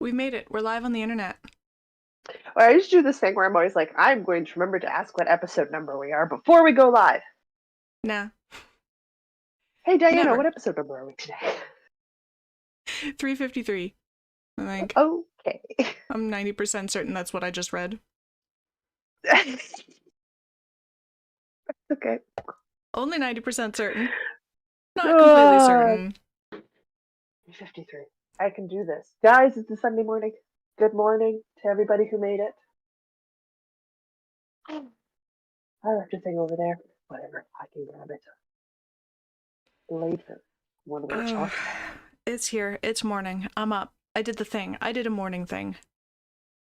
We made it. We're live on the internet. Well, I just do this thing where I'm always like, I'm going to remember to ask what episode number we are before we go live. Nah. Hey, Diana, Never. what episode number are we today? 353. I think. Okay. I'm 90% certain that's what I just read. Okay. Only 90% certain. Not completely certain. 53. I can do this. Guys, it's a Sunday morning. Good morning to everybody who made it. I left a thing over there. Whatever. I can grab it later when we're talking. It's here. It's morning. I'm up. I did the thing. I did a morning thing.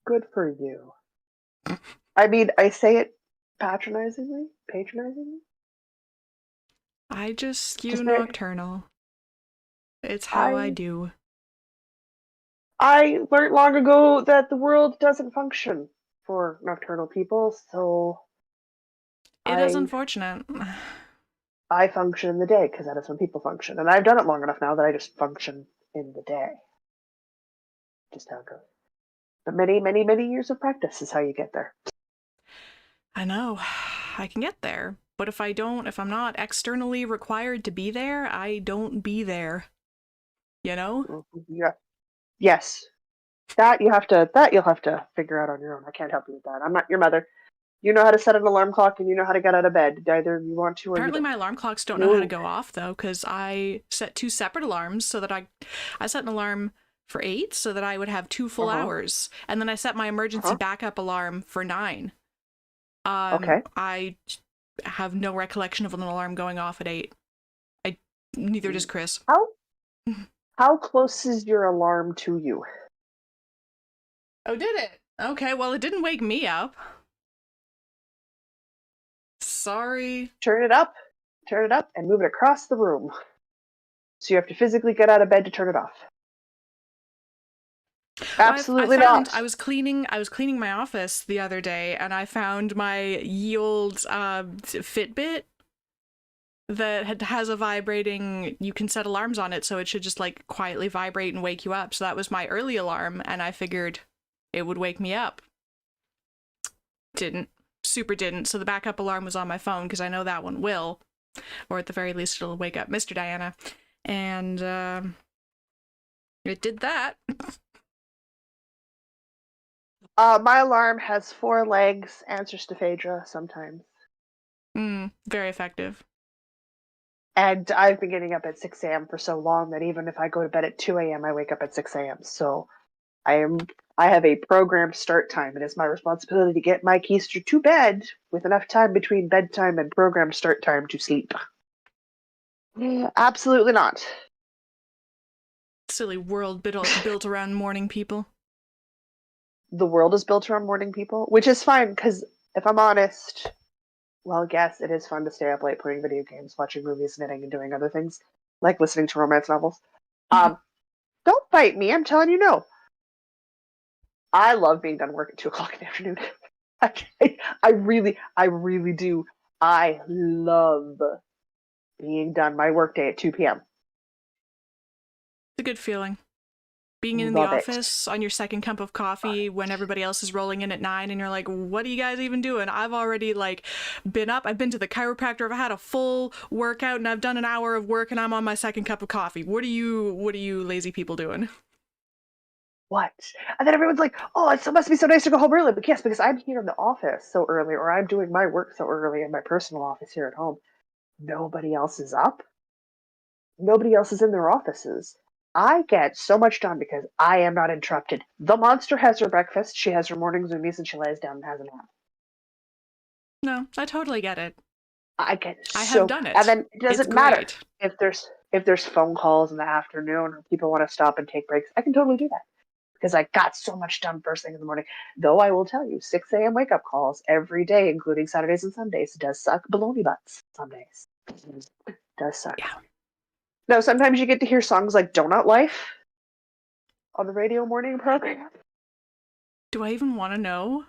Good for you. I mean, I say it patronizingly. I just skew Just nocturnal. It's how I do. I learned long ago that the world doesn't function for nocturnal people, so It is unfortunate. I function in the day because that is when people function, and I've done it long enough now that I just function in the day. Just how it goes. But many, many, many years of practice is how you get there. I know. I can get there. But if I'm not externally required to be there, I don't be there. You know? Yeah. Yes. You'll have to figure out on your own. I can't help you with that. I'm not your mother. You know how to set an alarm clock and you know how to get out of bed. Either you want to or Apparently you don't. my alarm clocks don't know how to go off though, because I set two separate alarms so that I set an alarm for 8 so that I would have 2 full hours. And then I set my emergency backup alarm for 9. Okay. I have no recollection of an alarm going off at 8. Neither does Chris. How close is your alarm to you? Oh, did it? Okay, well, it didn't wake me up. Sorry. Turn it up, and move it across the room. So you have to physically get out of bed to turn it off. Absolutely not. I was cleaning my office the other day, and I found my ye old Fitbit that has a vibrating. You can set alarms on it, so it should just like quietly vibrate and wake you up. So that was my early alarm, and I figured it would wake me up. Didn't. Super didn't. So the backup alarm was on my phone because I know that one will, or at the very least it'll wake up Mr. Diana, and it did that. My alarm has 4 legs, answers to Phaedra sometimes. Very effective. And I've been getting up at 6 a.m. for so long that even if I go to bed at 2 a.m., I wake up at 6 a.m. So I have a programmed start time. It is my responsibility to get my keister to bed with enough time between bedtime and programmed start time to sleep. Absolutely not. Silly world built around morning people. The world is built around morning people, which is fine because if I'm honest, well, yes, it is fun to stay up late playing video games, watching movies, knitting, and doing other things, like listening to romance novels. Don't fight me. I'm telling you no. I love being done work at 2 o'clock in the afternoon. I really do. I love being done my workday at 2 p.m. It's a good feeling. Being in the office on your second cup of coffee when everybody else is rolling in at 9 and you're like, what are you guys even doing? I've already been up. I've been to the chiropractor. I've had a full workout and I've done an hour of work and I'm on my second cup of coffee. What are you lazy people doing? What? And then everyone's like, oh, it must be so nice to go home early. But yes, because I'm here in the office so early, or I'm doing my work so early in my personal office here at home. Nobody else is up. Nobody else is in their offices. I get so much done because I am not interrupted. The monster has her breakfast, she has her morning zoomies, and she lays down and has a nap. No, I totally get it. I have done it. And then it doesn't matter great. if there's phone calls in the afternoon or people want to stop and take breaks. I can totally do that because I got so much done first thing in the morning. Though I will tell you, 6 a.m. wake up calls every day, including Saturdays and Sundays, does suck baloney butts some days. Does suck. Yeah. No, sometimes you get to hear songs like Donut Life on the radio morning program. Do I even want to know?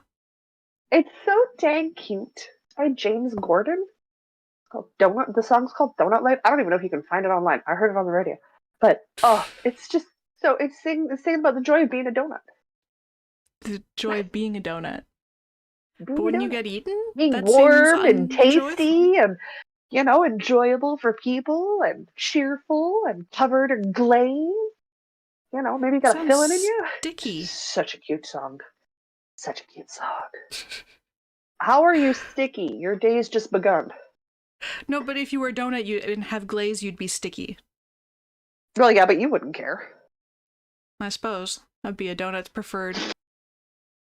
It's so dang cute. It's by James Gordon. It's called Donut. The song's called Donut Life. I don't even know if you can find it online. I heard it on the radio. But, oh, it's just So it's saying about the joy of being a donut. The joy of being a donut. Being But a when you donut. get eaten, Being that seems warm and unjoyful. tasty and, enjoyable for people and cheerful and covered in glaze. Maybe you got a filling in Sounds you. sticky. Such a cute song. Such a cute song. How are you sticky? Your day's just begun. No, but if you were a donut and have glaze, you'd be sticky. Well, yeah, but you wouldn't care. I suppose. That'd be a donut's preferred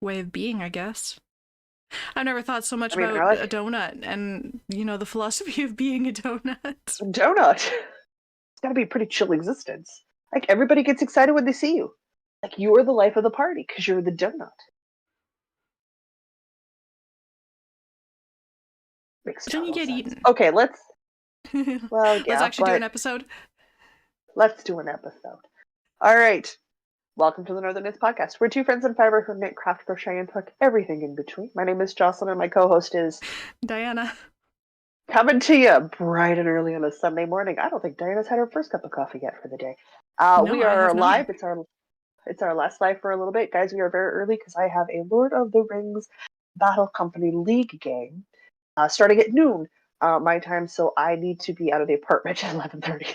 way of being, I guess. I've never thought so much about I like a donut and, the philosophy of being a donut. donut. It's got to be a pretty chill existence. Like, everybody gets excited when they see you. Like, you're the life of the party because you're the donut. Makes But then you total get sense. eaten. Okay, well, Let's yeah, actually do but an episode. let's do an episode. All right. Welcome to the Northern Myths Podcast. We're two friends in fiber who knit, craft, crochet, and hook everything in between. My name is Jocelyn, and my co-host is Diana. coming to you bright and early on a Sunday morning. I don't think Diana's had her first cup of coffee yet for the day. No, We I have are not. live. It's our last live for a little bit, guys. We are very early because I have a Lord of the Rings Battle Company League game starting at noon my time, so I need to be out of the apartment at 11:30.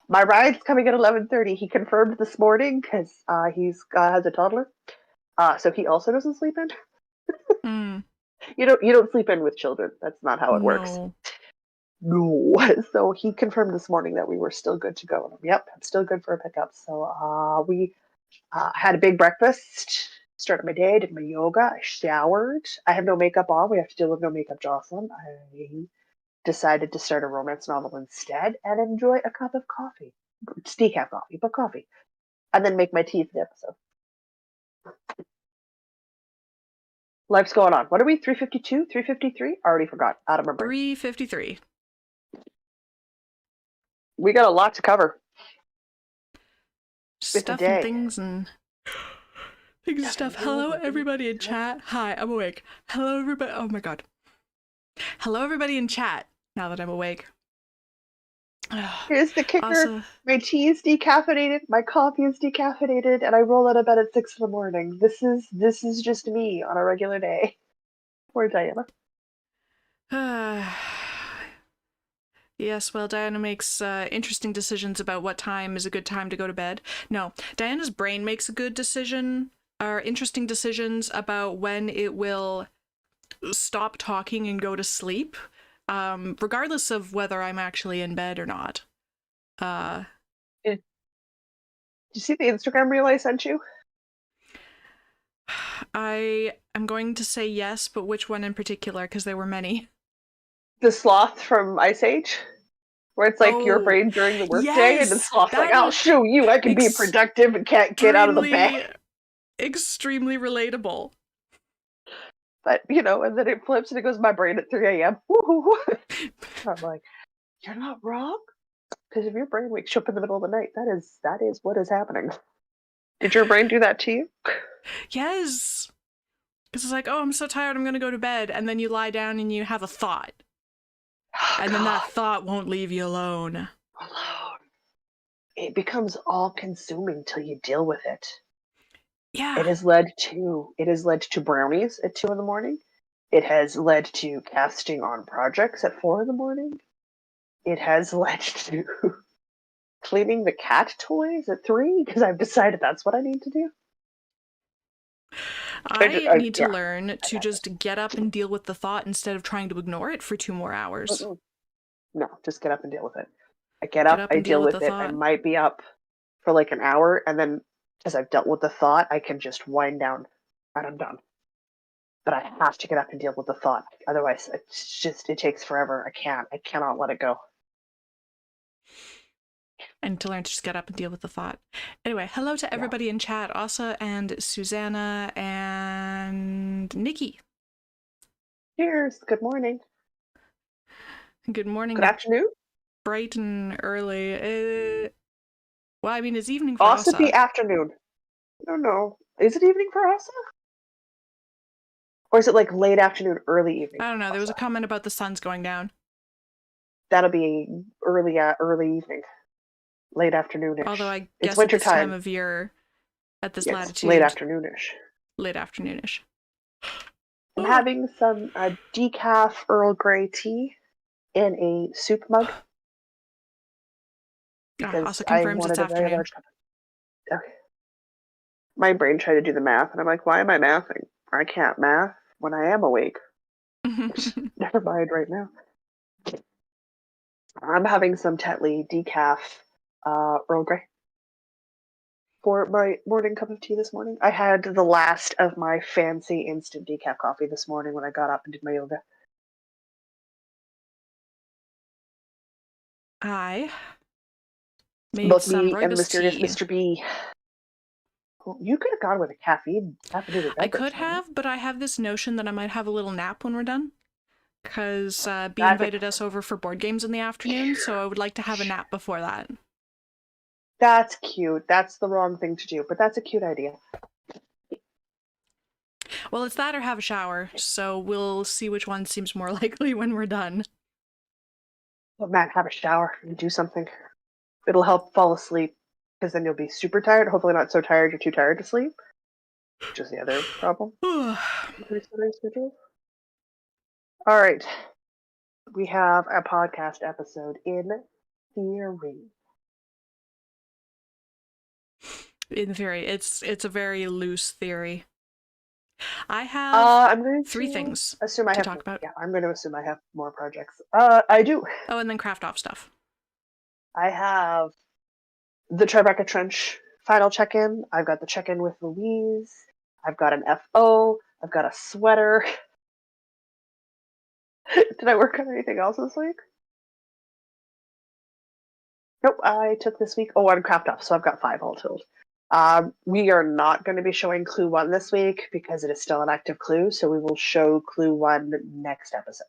My ride's coming at 11:30. He confirmed this morning because he's has a toddler, so he also doesn't sleep in. Mm, You don't sleep in with children. That's not how it works. no. No. So he confirmed this morning that we were still good to go. Yep, I'm still good for a pickup. So we had a big breakfast, started my day, did my yoga, I showered. I have no makeup on. We have to deal with no makeup, Jocelyn. I decided to start a romance novel instead and enjoy a cup of coffee. It's decaf coffee, but coffee. And then make my tea for the episode. Life's going on. What are we? 352? 353? Already forgot. Out of my brain. 3:53. We got a lot to cover. It's a Stuff and day. things and stuff. Hello, everybody in chat. Hi, I'm awake. Hello, everybody. Oh my god. Hello, everybody in chat. Now that I'm awake. Here's the kicker. Also, my tea is decaffeinated, my coffee is decaffeinated, and I roll out of bed at 6 in the morning. This is just me on a regular day. Poor Diana. yes, well, Diana makes interesting decisions about what time is a good time to go to bed. No, Diana's brain makes a good decision, or interesting decisions about when it will stop talking and go to sleep, regardless of whether I'm actually in bed or not. Did you see the Instagram reel I sent you? I am going to say yes, but which one in particular? Because there were many. The sloth from Ice Age? Where it's like your Oh, brain during the workday, and the yes! sloth's like, That I'll is show you, I can be productive and can't get out of the bed. extremely relatable. But, and then it flips and it goes, my brain at 3 a.m. Woo-hoo. I'm like, you're not wrong. Because if your brain wakes you up in the middle of the night, that is what is happening. Did your brain do that to you? Yes. Because it's like, oh, I'm so tired, I'm going to go to bed. And then you lie down and you have a thought. Oh, and then that thought won't leave you alone. It becomes all consuming till you deal with it. Yeah. It has led to brownies at 2 in the morning. It has led to casting on projects at 4 in the morning. It has led to cleaning the cat toys at 3 because I've decided that's what I need to do. I need to learn to just get up and deal with the thought instead of trying to ignore it for 2 more hours. No, just get up and deal with it. I get up, I deal with it. I might be up for like an hour, and then as I've dealt with the thought, I can just wind down and I'm done. But I have to get up and deal with the thought. Otherwise, it takes forever. I cannot let it go. And to learn to just get up and deal with the thought. Anyway, hello to everybody in chat, Asa and Susanna and Nikki. Cheers. Good morning. Good morning. Good afternoon. Bright and early. Well, I mean, it's evening for Asa. Also be afternoon. I don't know. Is it evening for Asa? Or is it like late afternoon, early evening? I don't know. There was a comment about the sun's going down. That'll be early evening. late afternoonish. Although I It's guess at winter this time time. of year, at this It's late latitude, afternoonish. late afternoonish. I'm Oh. having some decaf Earl Grey tea in a soup mug because Also I confirms it's wanted a very afternoon. large cup. Okay. My brain tried to do the math, and I'm like, why am I mathing? I can't math when I am awake. Never mind right now. I'm having some Tetley decaf Earl Grey for my morning cup of tea this morning. I had the last of my fancy instant decaf coffee this morning when I got up and did my yoga. I made Both some me and rooibos mysterious tea. Mr. B. Well, you could have gone with a caffeinated beverage. I could have, but I have this notion that I might have a little nap when we're done. Because B invited us over for board games in the afternoon, so I would like to have a nap before that. That's cute. That's the wrong thing to do, but that's a cute idea. Well, it's that or have a shower, so we'll see which one seems more likely when we're done. Well, Matt, have a shower and do something. It'll help fall asleep, because then you'll be super tired. Hopefully not so tired you're too tired to sleep, which is the other problem. All right. We have a podcast episode in theory. In theory, it's a very loose theory. I have I'm going three things assume I to have talk about. Yeah, I'm going to assume I have more projects. I do. Oh, and then craft off stuff. I have the Tribeca Trench final check-in. I've got the check-in with Louise. I've got an FO. I've got a sweater. Did I work on anything else this week? Nope, I took this week. Oh, on craft off, so I've got 5 all told. We are not going to be showing Clue 1 this week because it is still an active clue, so we will show Clue 1 next episode.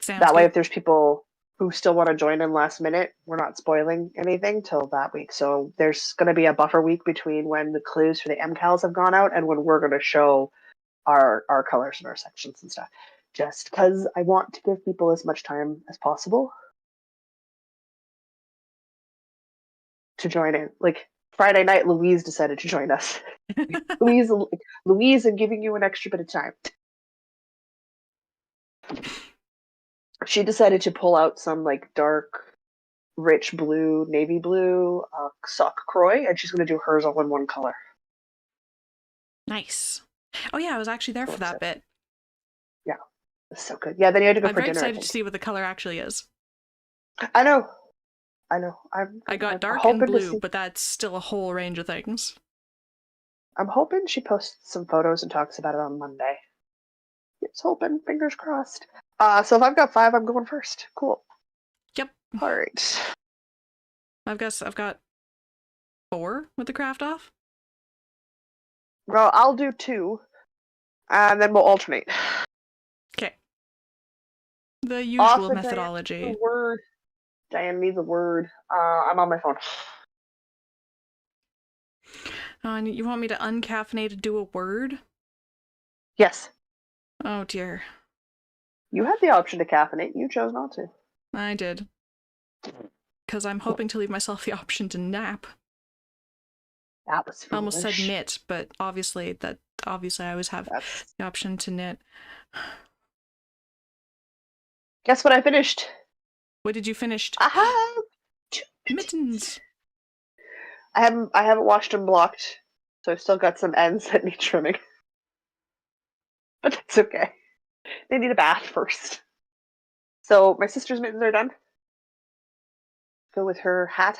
Sounds that good. way, if there's people who still want to join in last minute, we're not spoiling anything till that week. So there's going to be a buffer week between when the clues for the MCALs have gone out and when we're going to show our colors and our sections and stuff. Just because I want to give people as much time as possible to join in. Like Friday night, Louise decided to join us. Louise, I'm giving you an extra bit of time. She decided to pull out some like dark, rich blue, navy blue sock croy, and she's going to do hers all in one color. Nice. Oh yeah, I was actually there for that bit. Yeah, it's so good. Yeah, then you had to go I'm for very dinner. excited to see what the color actually is. I know. I got dark and blue, but that's still a whole range of things. I'm hoping she posts some photos and talks about it on Monday. It's hoping, fingers crossed. So if I've got 5, I'm going first. Cool. Yep. All right. I've got 4 with the craft off. Well, I'll do 2, and then we'll alternate. Okay. The usual methodology. Diane, the word. Diane needs a word. I'm on my phone. You want me to uncaffeinate to do a word? Yes. Oh dear. You had the option to caffeinate. You chose not to. I did. Because I'm hoping to leave myself the option to nap. That was foolish. I almost said knit, but obviously I always have the option to knit. Guess what I finished? What did you finish? I have mittens. I haven't washed and blocked, so I've still got some ends that need trimming. But that's okay. They need a bath first. So my sister's mittens are done. Go with her hat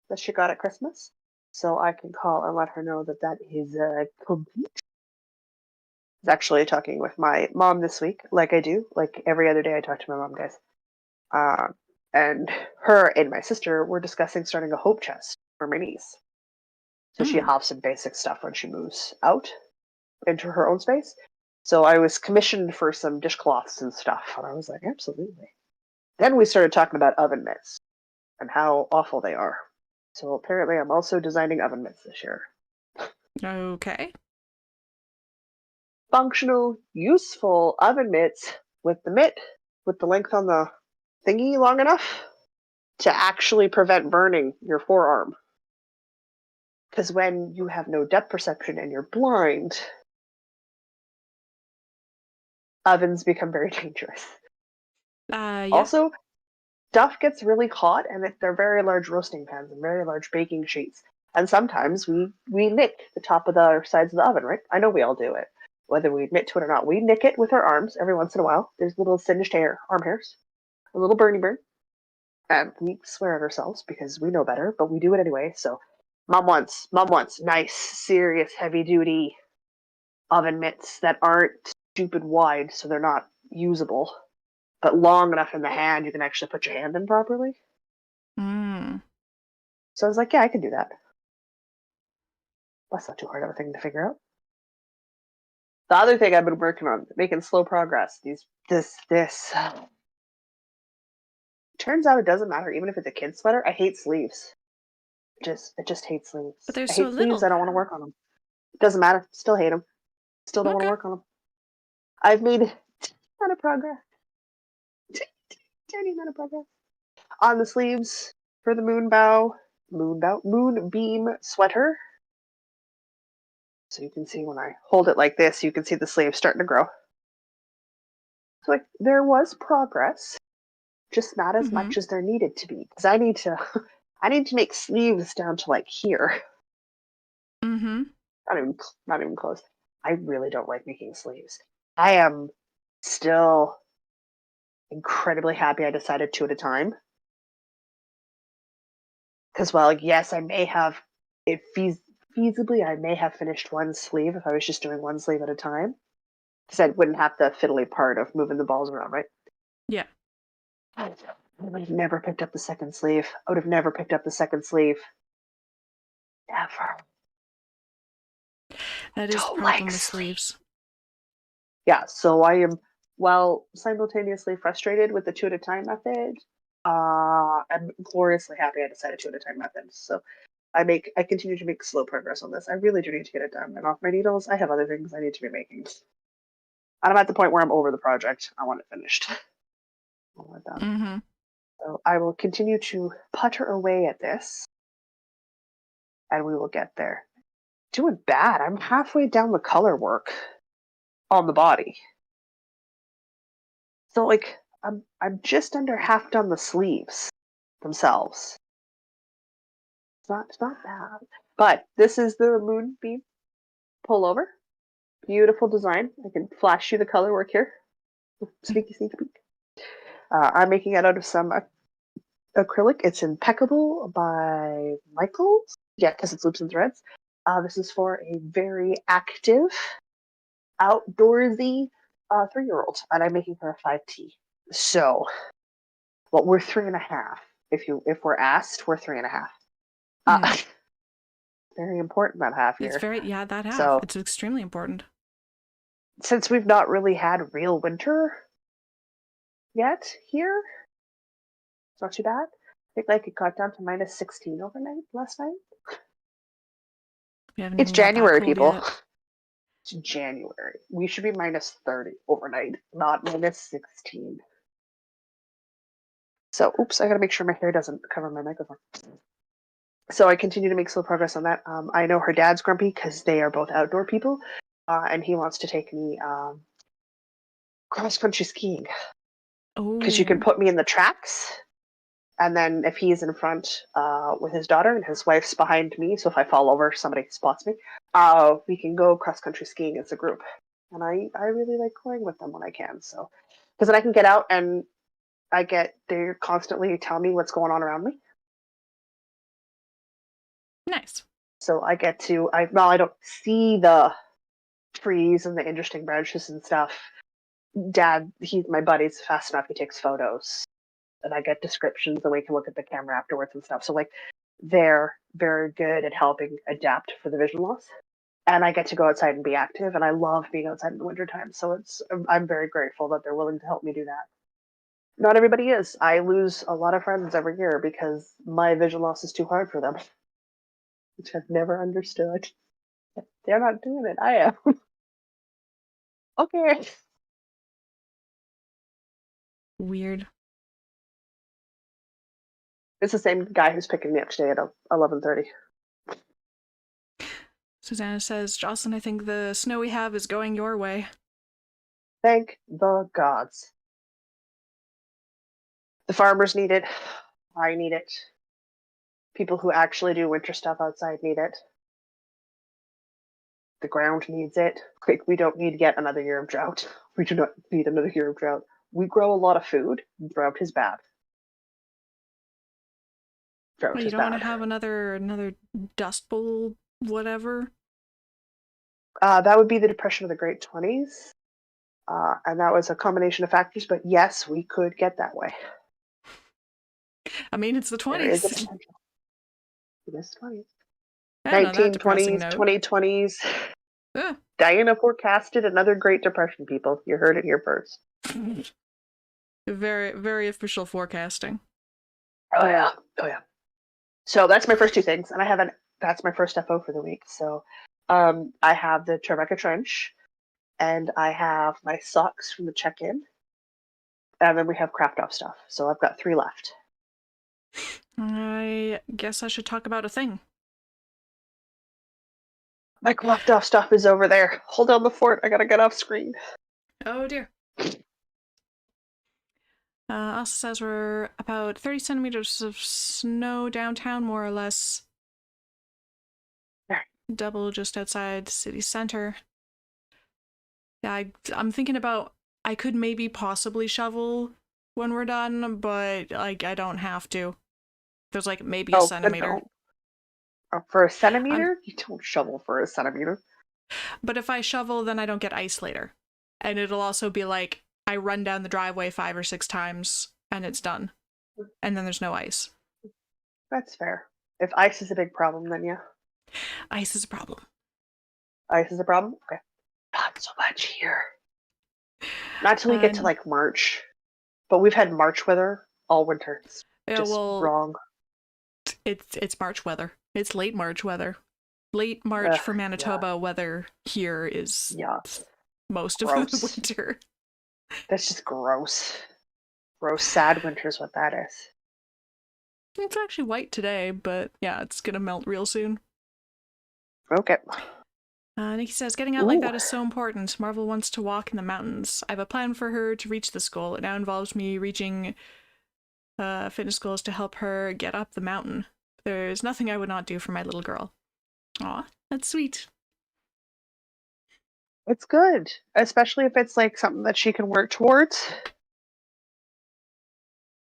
that she got at Christmas. So I can call and let her know that is complete. I was actually talking with my mom this week, like I do. Like every other day I talk to my mom, guys. And her and my sister were discussing starting a hope chest for my niece. So she has some basic stuff when she moves out into her own space. So I was commissioned for some dishcloths and stuff. And I was like, absolutely. Then we started talking about oven mitts and how awful they are. So apparently I'm also designing oven mitts this year. Okay. Functional, useful oven mitts with the mitt, with the length on the thingy long enough to actually prevent burning your forearm. Because when you have no depth perception and you're blind, ovens become very dangerous. Yeah. Also, stuff gets really hot, and they're very large roasting pans and very large baking sheets. And sometimes we nick the top of the sides of the oven, right? I know we all do it. Whether we admit to it or not, we nick it with our arms every once in a while. There's little singed arm hairs, a little burn. And we swear at ourselves because we know better, but we do it anyway. So mom wants nice, serious, heavy duty oven mitts that aren't stupid wide, so they're not usable, but long enough in the hand you can actually put your hand in properly. So I was like, yeah, I can do that. That's not too hard of a thing to figure out. The other thing I've been working on, making slow progress. This. Turns out it doesn't matter, even if it's a kid's sweater. I hate sleeves. I just hate sleeves. But they're I so hate sleeves. little. I don't want to work on them. It doesn't matter. Still hate them. Still don't want to Okay. work on them. I've made a ton of progress. Tiny amount of progress on the sleeves for the moonbeam sweater. So you can see when I hold it like this, you can see the sleeves starting to grow. So like there was progress, just not as much as there needed to be, because I need to make sleeves down to like here. Not even close. I really don't like making sleeves. I am still incredibly happy I decided 2 at a time. Because while yes, I may have it feasibly, I may have finished one sleeve if I was just doing one sleeve at a time. Because I wouldn't have the fiddly part of moving the balls around, right? Yeah. I would have never picked up the second sleeve. I would have never picked up the second sleeve. Never. That is the problem with sleeves. Yeah, so I am, while simultaneously frustrated with the 2 at a time method, I'm gloriously happy I decided 2 at a time method. So I continue to make slow progress on this. I really do need to get it done. And off my needles, I have other things I need to be making. And I'm at the point where I'm over the project. I want it finished. I want it done. So I will continue to putter away at this, and we will get there. Doing bad. I'm halfway down the color work on the body. So like I'm just under half done the sleeves themselves. It's not bad. But this is the moonbeam pullover. Beautiful design. I can flash you the color work here. Sneaky sneak peek. I'm making it out of some acrylic. It's Impeccable by Michaels. Yeah, because it's loops and threads. This is for a very active, outdoorsy 3-year-old, and I'm making her a 5T. So, well, we're 3.5. If we're asked, we're 3.5. Very important, that half year. It's that half. So, it's extremely important. Since we've not really had real winter yet here, it's not too bad. I think it got down to minus 16 overnight last night. It's January, people. Yet. It's January. We should be minus 30 overnight, not minus 16. So, oops, I gotta make sure my hair doesn't cover my microphone. So I continue to make slow progress on that. I know her dad's grumpy because they are both outdoor people, and he wants to take me cross-country skiing. Because you can put me in the tracks, and then if he's in front with his daughter and his wife's behind me, so if I fall over, somebody spots me, we can go cross-country skiing as a group. And I really like going with them when I can. So, because then I can get out and they're constantly telling me what's going on around me. Nice. So I get to, I don't see the trees and the interesting branches and stuff. Dad, he's my buddy's fast enough, he takes photos. And I get descriptions and we can look at the camera afterwards and stuff. So like they're very good at helping adapt for the vision loss. And I get to go outside and be active, and I love being outside in the wintertime. So I'm very grateful that they're willing to help me do that. Not everybody is. I lose a lot of friends every year because my vision loss is too hard for them, which I've never understood. They're not doing it. I am. Okay. Weird. It's the same guy who's picking me up today at 11:30. Susanna says, Jocelyn, I think the snow we have is going your way. Thank the gods. The farmers need it. I need it. People who actually do winter stuff outside need it. The ground needs it. Like, we don't need yet another year of drought. We do not need another year of drought. We grow a lot of food. Drought is bad. Drought Well, you is don't want to bad. have another Dust Bowl whatever? That would be the Depression of the Great 20s. And that was a combination of factors, but yes, we could get that way. I mean, it's the 20s. There is a potential. It is 20s. Yeah, no, that depressing 1920s, note. 2020s. Yeah. Diana forecasted another Great Depression, people. You heard it here first. Very, very official forecasting. Oh, yeah. Oh, yeah. So that's my first two things. And that's my first FO for the week. So I have the Tribeca Trench, and I have my socks from the check-in. And then we have craft off stuff. So I've got 3 left. I guess I should talk about a thing. My craft off stuff is over there. Hold down the fort. I gotta get off screen. Oh dear. Also says we're about 30 centimeters of snow downtown, more or less. There. Double just outside city center. Yeah, I'm thinking about, I could maybe possibly shovel when we're done, but like I don't have to. There's like maybe a centimeter. For a centimeter? You don't shovel for a centimeter. But if I shovel, then I don't get ice later. And it'll also be like, I run down the driveway 5 or 6 times and it's done. And then there's no ice. That's fair. If ice is a big problem, then yeah. Ice is a problem. Ice is a problem? Okay. Not so much here. Not till we get to like March. But we've had March weather all winter. It's just wrong. It's March weather. It's late March weather. Late March for Manitoba weather here is most of the winter. That's just gross. Gross, sad winter is what that is. It's actually white today, but yeah, it's gonna melt real soon. Okay. Nikki says, getting out like that is so important. Marvel wants to walk in the mountains. I have a plan for her to reach this goal. It now involves me reaching fitness goals to help her get up the mountain. There's nothing I would not do for my little girl. Aw, that's sweet. It's good, especially if it's like something that she can work towards.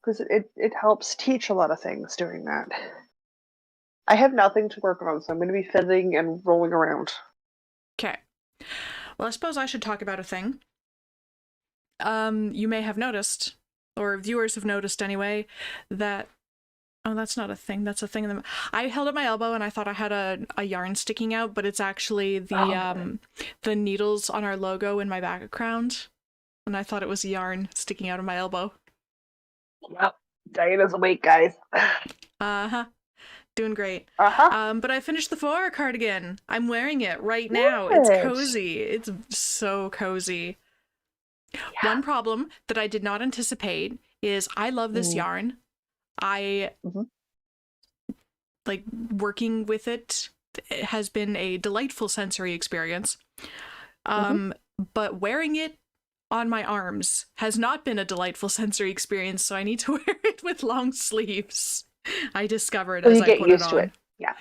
Because it helps teach a lot of things doing that. I have nothing to work on, so I'm going to be fiddling and rolling around. Okay. Well, I suppose I should talk about a thing. You may have noticed, or viewers have noticed anyway, that... Oh, that's not a thing. That's a thing. I held up my elbow and I thought I had a yarn sticking out, but it's actually the needles on our logo in my background. And I thought it was yarn sticking out of my elbow. Well, Diana's awake, guys. Uh-huh. Doing great. Uh-huh. But I finished the 4 cardigan. I'm wearing it right now. It's cozy. It's so cozy. Yeah. One problem that I did not anticipate is I love this yarn. I like working with it. It has been a delightful sensory experience. But wearing it on my arms has not been a delightful sensory experience, so I need to wear it with long sleeves. I discovered as I put it on. Yeah.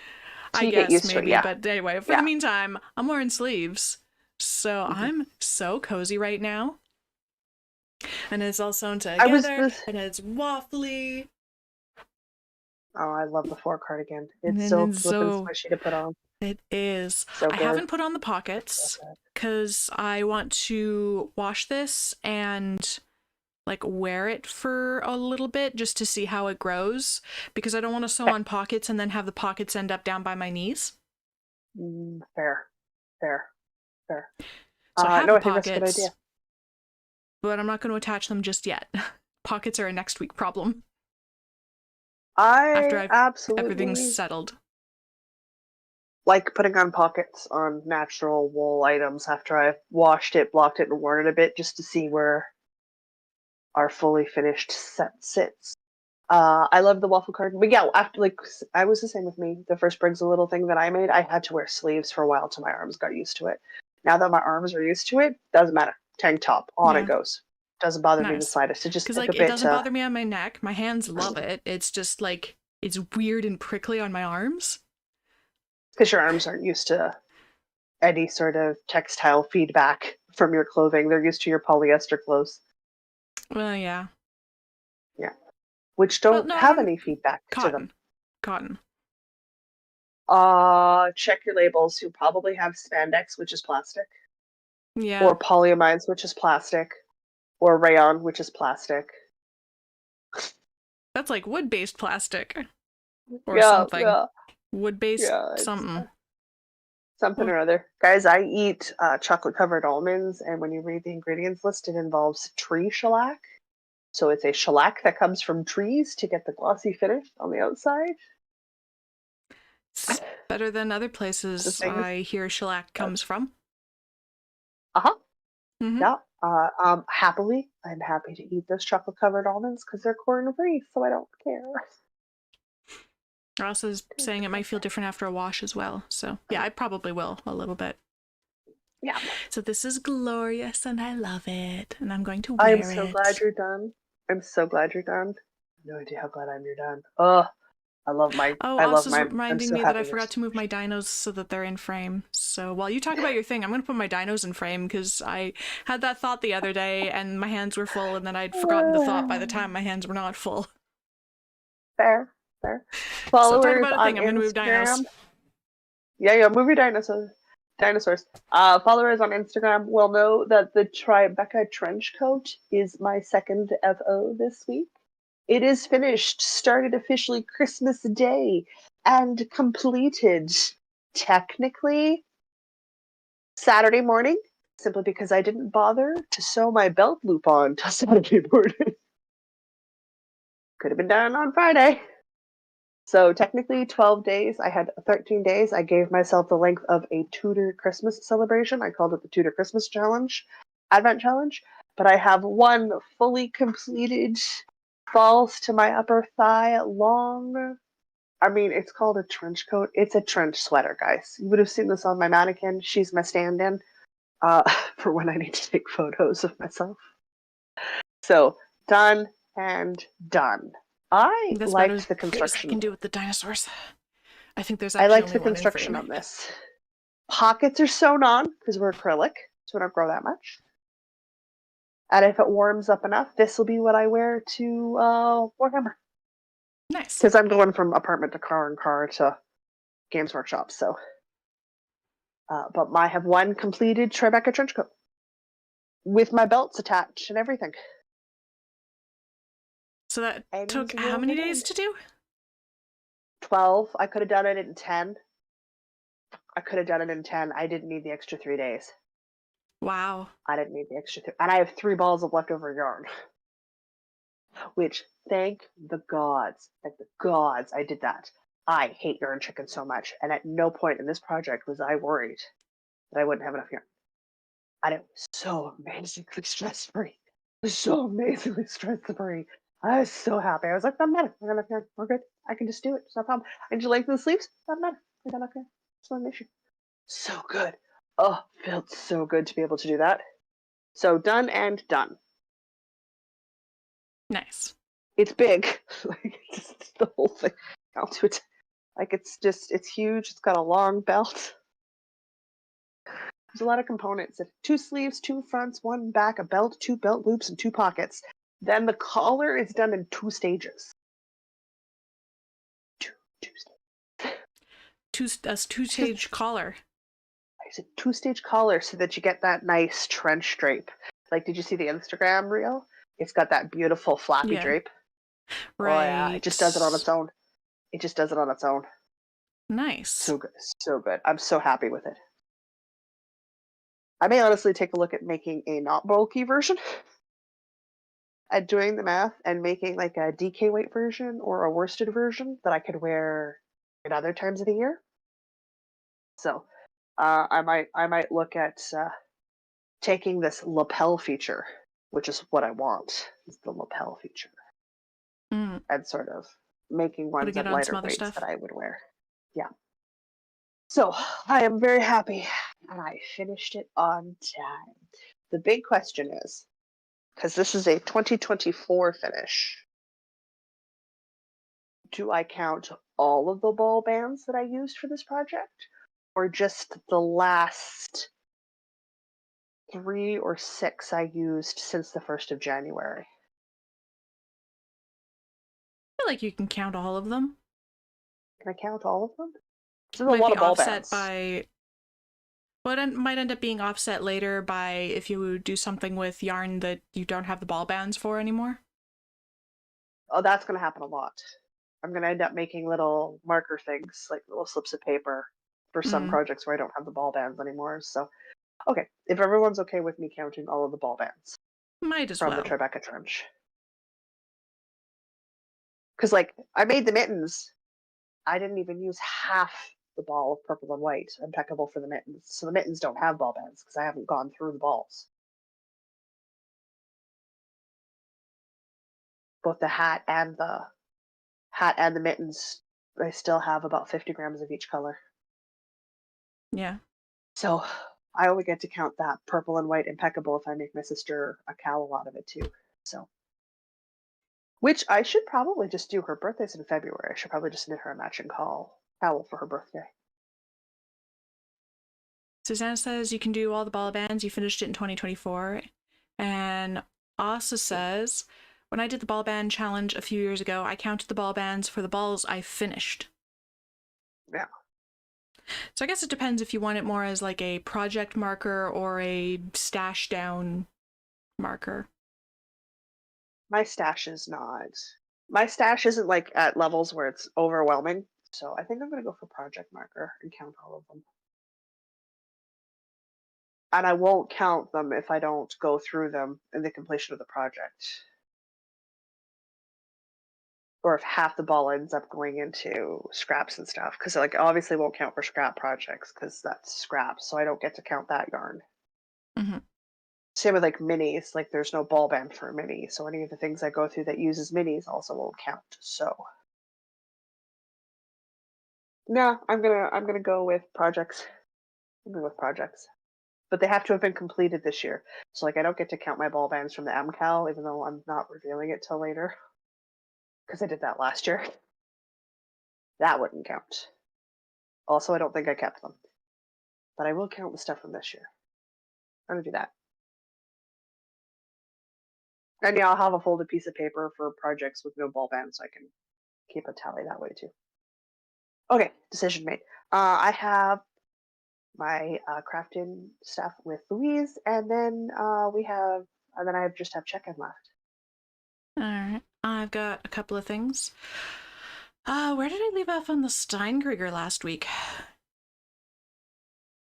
So I guess maybe, but anyway, for the meantime, I'm wearing sleeves. So I'm so cozy right now. And it's all sewn together, and it's waffly. Oh, I love the 4 cardigan. It's so flippin' squishy to put on. It is. So I haven't put on the pockets because I want to wash this and like wear it for a little bit just to see how it grows, because I don't want to sew on pockets and then have the pockets end up down by my knees. Fair. So I have no, the I think that's a good idea. But I'm not going to attach them just yet. Pockets are a next week problem. After absolutely everything's settled. Like putting on pockets on natural wool items after I've washed it, blocked it, and worn it a bit just to see where our fully finished set sits. I love the waffle carton. But yeah, after like I was the same with me. The first Briggs a Little thing that I made, I had to wear sleeves for a while till my arms got used to it. Now that my arms are used to it, doesn't matter. Tank top, on it Yeah. goes. Doesn't bother me the Nice. slightest. It just Because took a like it bit doesn't to. bother me on my neck. My hands love it. It's just like it's weird and prickly on my arms. Because your arms aren't used to any sort of textile feedback from your clothing. They're used to your polyester clothes. Well, yeah. Yeah. Which Well, don't no, I have don't. any feedback to them. Cotton. Check your labels. You probably have spandex, which is plastic, Yeah. or polyamides, which is plastic, or rayon, which is plastic. That's like wood-based plastic or Yeah, something. yeah, Wood-based yeah. It's something. something Oh, or other. Guys, I eat chocolate covered almonds, and when you read the ingredients list, it involves tree shellac. So it's a shellac that comes from trees to get the glossy finish on the outside. it's better than other The places things. I hear shellac comes from. Uh huh. Mm-hmm. Yeah. Happily, I'm happy to eat those chocolate covered almonds because they're corn free, so I don't care. Ross is saying it might feel different after a wash as well. So yeah, I probably will a little bit. Yeah. So this is glorious and I love it. And I'm going to I am wear so glad it. you're done. I'm so glad you're done. No idea how glad I'm you're done. Oh, I love mine. Oh, I love Austin's mine. I'm reminding so me that I happy forgot yours. to move my dinos so that they're in frame. So while you talk about your thing, I'm going to put my dinos in frame because I had that thought the other day and my hands were full and then I'd forgotten the thought by the time my hands were not full. Fair, fair. So talk Followers about a on thing. I'm going to move dinos. Instagram. Yeah, move your dinosaurs. Dinosaurs. Followers on Instagram will know that the Tribeca trench coat is my second FO this week. It is finished, started officially Christmas Day, and completed technically Saturday morning, simply because I didn't bother to sew my belt loop on till Saturday morning. Could have been done on Friday. So technically 12 days. I had 13 days. I gave myself the length of a Tudor Christmas celebration. I called it the Tudor Christmas Challenge, Advent Challenge. But I have one fully completed, falls to my upper thigh long. I mean, it's called a trench coat. It's a trench sweater, guys. You would have seen this on my mannequin. She's my stand-in for when I need to take photos of myself. So done and done. I That's about liked as the good as I construction. can do with the dinosaurs. I think there's I actually liked only the one in construction frame. on this. Pockets are sewn on because we're acrylic, so we don't grow that much. And if it warms up enough, this will be what I wear to Warhammer. Nice. Because I'm going from apartment to car and car to Games Workshop. So, but I have one completed Tribeca trench coat with my belts attached and everything. So that Ends took how will many remain. days to do? 12. I could have done it in 10. I didn't need the extra 3 days. Wow. I didn't need the extra 3. And I have 3 balls of leftover yarn. Which, thank the gods, I did that. I hate yarn chicken so much, and at no point in this project was I worried that I wouldn't have enough yarn. And it was so amazingly stress-free. It was so amazingly stress-free. I was so happy. I was like, doesn't matter. I got enough yarn. We're good. I can just do it. It's no problem. I need to lengthen the sleeves. Doesn't matter. I got enough yarn. It's not an issue. So good. Oh, felt so good to be able to do that. So done and done. Nice. It's big. Like just the whole thing. I'll do it. Like it's huge. It's got a long belt. There's a lot of components. 2 sleeves, 2 fronts, 1 back, a belt, 2 belt loops, and 2 pockets. Then the collar is done in 2 stages. Two stages. Two-stage collar. It's a 2-stage collar so that you get that nice trench drape. Like, did you see the Instagram reel? It's got that beautiful flappy Yeah. drape. Right. Oh yeah, it just does it on its own. It just does it on its own. Nice. So good, so good. I'm so happy with it. I may honestly take a look at making a not bulky version. At doing the math and making like a DK weight version or a worsted version that I could wear at other times of the year. So I might look at taking this lapel feature, which is what I want, is the lapel feature. and sort of making ones Putting it at on some lighter other weights stuff. that I would wear. Yeah. So I am very happy, and I finished it on time. The big question is, because this is a 2024 finish, do I count all of the ball bands that I used for this project, or just the last 3 or 6 I used since the 1st of January? I feel like you can count all of them. Can I count all of them? This is a Might lot be of ball offset bands. by But it might end up being offset later by if you do something with yarn that you don't have the ball bands for anymore. Oh, that's going to happen a lot. I'm going to end up making little marker things, like little slips of paper for some Mm, projects where I don't have the ball bands anymore. So, okay, if everyone's okay with me counting all of the ball bands might as from the well. Tribeca Trench. Because, like, I made the mittens. I didn't even use half the ball of purple and white, impeccable for the mittens. So the mittens don't have ball bands because I haven't gone through the balls. Both the hat and the mittens, I still have about 50 grams of each color. Yeah. So I only get to count that purple and white impeccable if I make my sister a cowl out of it too. So, which I should probably just do. Her birthday's in February. I should probably just knit her a matching cowl for her birthday. Susanna says you can do all the ball bands. You finished it in 2024. And Asa says, when I did the ball band challenge a few years ago, I counted the ball bands for the balls I finished. Yeah. So I guess it depends if you want it more as like a project marker or a stash down marker. My stash is not. My stash isn't like at levels where it's overwhelming. So I think I'm gonna go for project marker and count all of them. And I won't count them if I don't go through them in the completion of the project. Or if half the ball ends up going into scraps and stuff. Because like obviously won't count for scrap projects because that's scraps, so I don't get to count that yarn. Mm-hmm. Same with like minis, like there's no ball band for a mini, so any of the things I go through that uses minis also won't count. So no, I'm gonna go with projects. I'm going with projects. But they have to have been completed this year. So like I don't get to count my ball bands from the MCAL, even though I'm not revealing it till later. Because I did that last year. That wouldn't count. Also, I don't think I kept them. But I will count the stuff from this year. I'm gonna do that. And yeah, I'll have a folded piece of paper for projects with no ball band so I can keep a tally that way too. Okay, decision made. I have my crafting stuff with Louise, and then I just have check-in left. All right. I've got a couple of things. Where did I leave off on the Steinkrieger last week?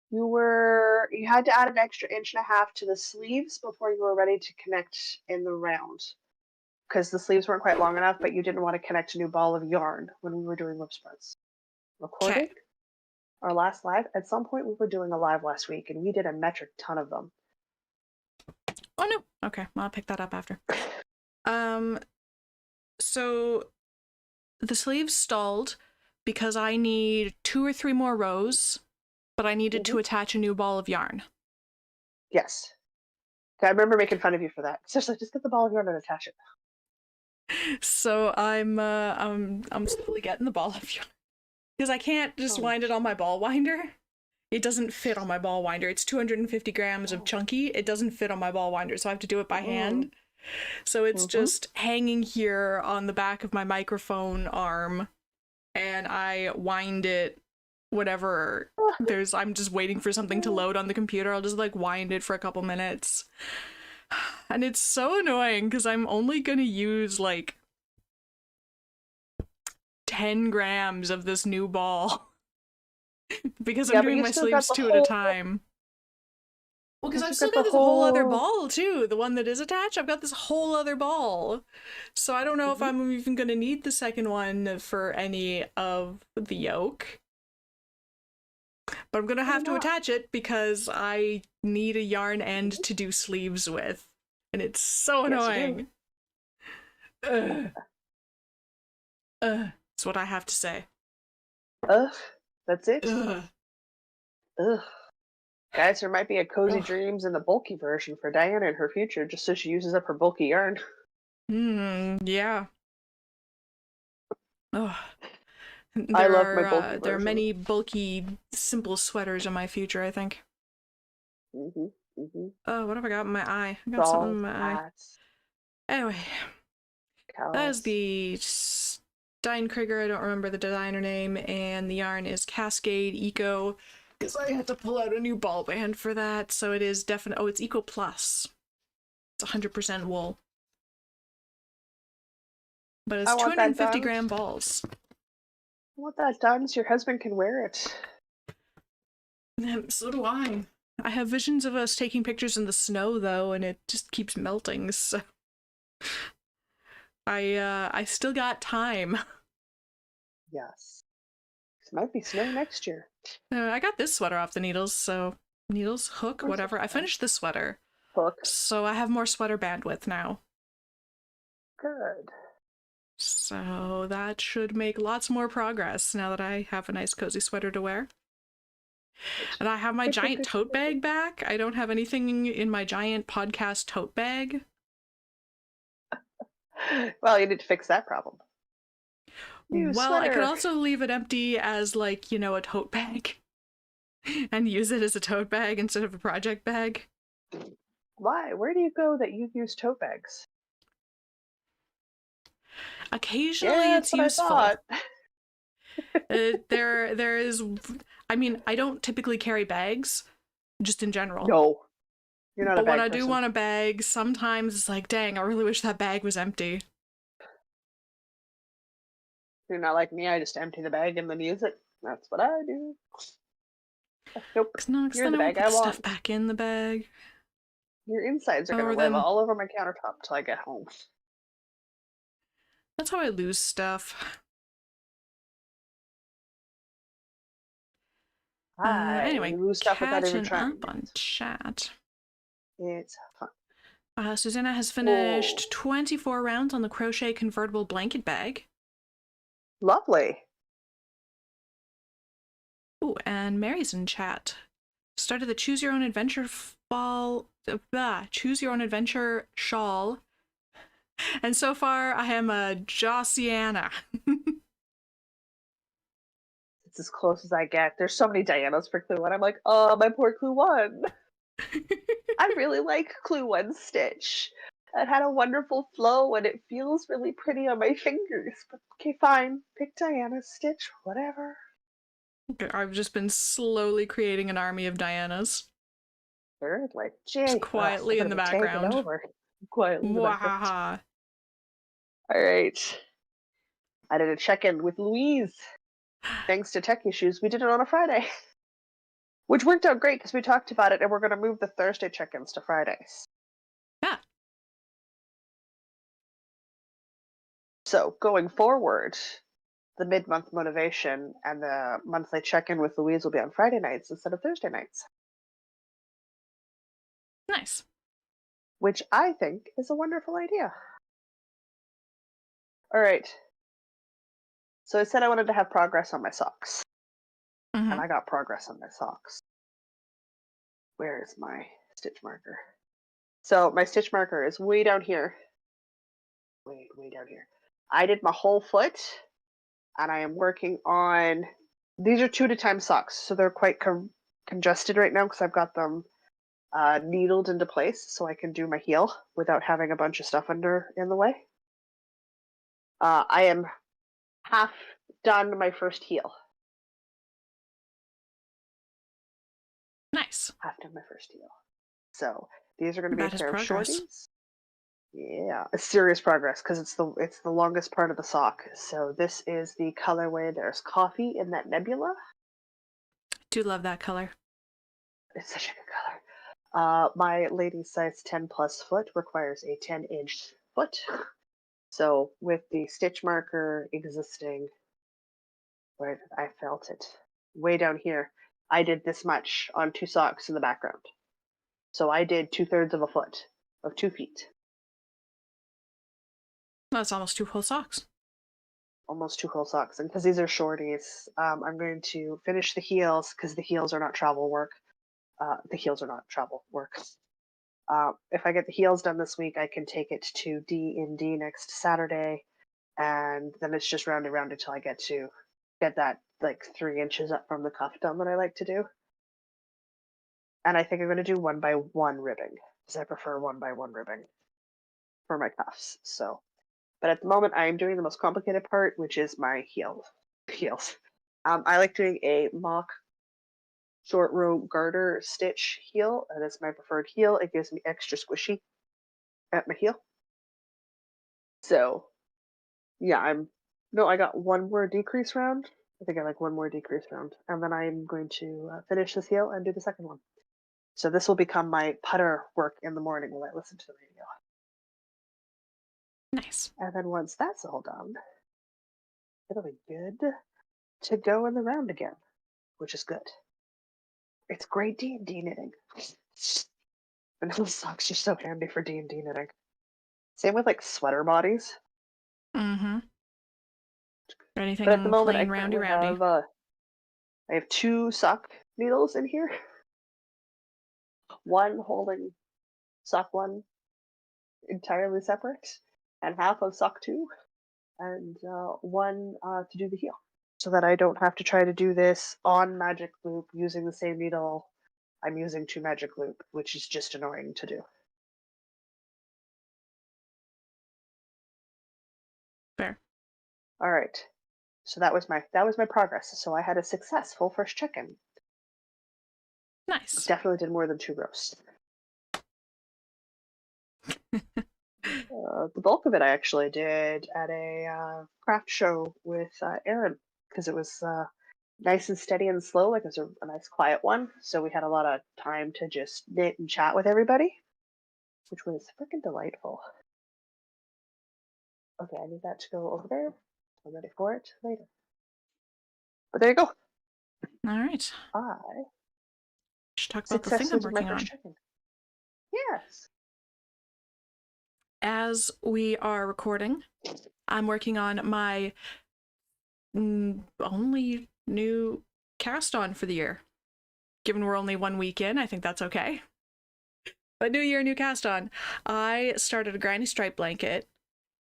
You had to add an extra 1.5 inches to the sleeves before you were ready to connect in the round. Because the sleeves weren't quite long enough, but you didn't want to connect a new ball of yarn when we were doing lip spreads. Okay. Recording our last live. At some point, we were doing a live last week, and we did a metric ton of them. Oh no. Okay, well, I'll pick that up after. So the sleeves stalled because I need 2 or 3 more rows, but I needed to attach a new ball of yarn. Yes. I remember making fun of you for that. Seriously, just get the ball of yarn and attach it. So I'm slowly getting the ball of yarn because I can't just wind it on my ball winder. It doesn't fit on my ball winder. It's 250 grams of chunky. It doesn't fit on my ball winder, so I have to do it by hand. So it's just hanging here on the back of my microphone arm, and I wind it whenever I'm just waiting for something to load on the computer. I'll just like wind it for a couple minutes. And it's so annoying because I'm only gonna use like 10 grams of this new ball because I'm doing my sleeves 2 at a time. Well, because I've still got this whole other ball too. The one that is attached, I've got this whole other ball. So I don't know if I'm even going to need the second one for any of the yoke. But I'm going to have to attach it because I need a yarn end to do sleeves with. And it's so annoying. That's what I have to say. Ugh, that's it. Ugh. Ugh. Guys, there might be a Cozy Ugh. Dreams in the bulky version for Diana in her future, just so she uses up her bulky yarn. Yeah. Ugh. I love my bulky There are version. many bulky, simple sweaters in my future, I think. Oh, what have I got in my eye? I got something in Dolls, my eye. hats, Anyway, that is cows. the Steinkrieger, I don't remember the designer name, and the yarn is Cascade Eco, because I had to pull out a new ball band for that, so it is definitely, oh, it's Eco Plus. It's 100% wool. But it's I want that 250 done. gram balls. I want that done so your husband can wear it. So do I. I have visions of us taking pictures in the snow, though, and it just keeps melting, so... I still got time. Yes. It might be snow next year. I got this sweater off the needles, so... Needles, hook, whatever. I finished the sweater. Hook. So I have more sweater bandwidth now. Good. So that should make lots more progress now that I have a nice cozy sweater to wear. And I have my giant tote bag back. I don't have anything in my giant podcast tote bag. Well, you need to fix that problem. New Well, sweater. I could also leave it empty as, like, you know, a tote bag. And use it as a tote bag instead of a project bag. Why? Where do you go that you use tote bags? Occasionally Yeah, it's that's what useful. I thought. There is, I mean, I don't typically carry bags, just in general. No. You're not a But bag when I person. do want a bag, sometimes it's like, dang, I really wish that bag was empty. You're not like me, I just empty the bag and then use it. That's what I do. Nope. Cause no, cause You're then the I won't bag put I the stuff want. back in the bag. Your insides are Or gonna live then all over my countertop till I get home. that's how I lose stuff. Anyway, We lose stuff without even catching trying. up on chat. It's fun. Susanna has Whoa. finished 24 rounds on the crochet convertible blanket bag. Lovely. Ooh, and Mary's in chat. Started the Choose Your Own Adventure Choose Your Own Adventure shawl. And so far, I am a Jossiana. It's as close as I get. There's so many Dianas for Clue 1. I'm like, oh, my poor Clue 1. I really like Clue 1's stitch. It had a wonderful flow and it feels really pretty on my fingers. But okay, fine. Pick Diana's stitch, whatever. I've just been slowly creating an army of Dianas. Third, like, Just quietly in the background. Over. Quietly in the background. All right. I did a check-in with Louise. Thanks to tech issues, we did it on a Friday. Which worked out great because we talked about it and we're going to move the Thursday check-ins to Fridays. Yeah. So going forward, the mid-month motivation and the monthly check-in with Louise will be on Friday nights instead of Thursday nights. Nice. Which I think is a wonderful idea. All right. So I said I wanted to have progress on my socks. Mm-hmm. And I got progress on my socks. Where is my stitch marker? So my stitch marker is way down here. Way down here. I did my whole foot, and I am working on... These are 2 at a time socks, so they're quite congested right now because I've got them needled into place so I can do my heel without having a bunch of stuff in the way. I am half done my first heel. Nice. Half done my first heel. So these are going to be a pair of shorties. Yeah, serious progress because it's the longest part of the sock. So this is the colorway. There's coffee in that nebula. Do love that color. It's such a good color. My ladies size 10 plus foot requires a 10-inch foot. So with the stitch marker existing, where I felt it way down here, I did this much on 2 socks in the background. So I did 2/3 of a foot of 2 feet. That's almost 2 whole socks. almost 2 whole socks. And because these are shorties, I'm going to finish the heels because the heels are not travel work. The heels are not travel work. If I get the heels done this week, I can take it to D&D next Saturday, and then it's just round and round until I get that like 3 inches up from the cuff done that I like to do. And I think I'm going to do 1x1 ribbing because I prefer 1x1 ribbing for my cuffs. So, but at the moment, I am doing the most complicated part, which is my heels. I like doing a mock short row garter stitch heel. That is my preferred heel. It gives me extra squishy at my heel. So yeah, I got one more decrease round. I think I like one more decrease round, and then I'm going to finish this heel and do the second one. So this will become my putter work in the morning while I listen to the radio. Nice. And then once that's all done, it'll be good to go in the round again, which is good. It's great D&D knitting. Vanilla socks are so handy for D&D knitting. Same with like sweater bodies. Mm-hmm. But at the Anything moment, I plain roundy currently roundy. have 2 sock needles in here. One holding sock 1 entirely separate, and half of sock 2, and one to do the heel, so that I don't have to try to do this on magic loop using the same needle I'm using to magic loop, which is just annoying to do. Fair. All right. So that was my progress. So I had a successful first check-in. Nice. Definitely did more than 2 rows. The bulk of it I actually did at a craft show with Erin, because it was nice and steady and slow. Like it was a nice quiet one. So we had a lot of time to just knit and chat with everybody, which was freaking delightful. Okay, I need that to go over there. I'm ready for it later. But there you go. All right. I Should talk about the thing successfully I'm did my working first on. check-in. Yes. As we are recording, I'm working on my only new cast on for the year. Given we're only 1 week in, I think that's okay. But new year, new cast on. I started a granny stripe blanket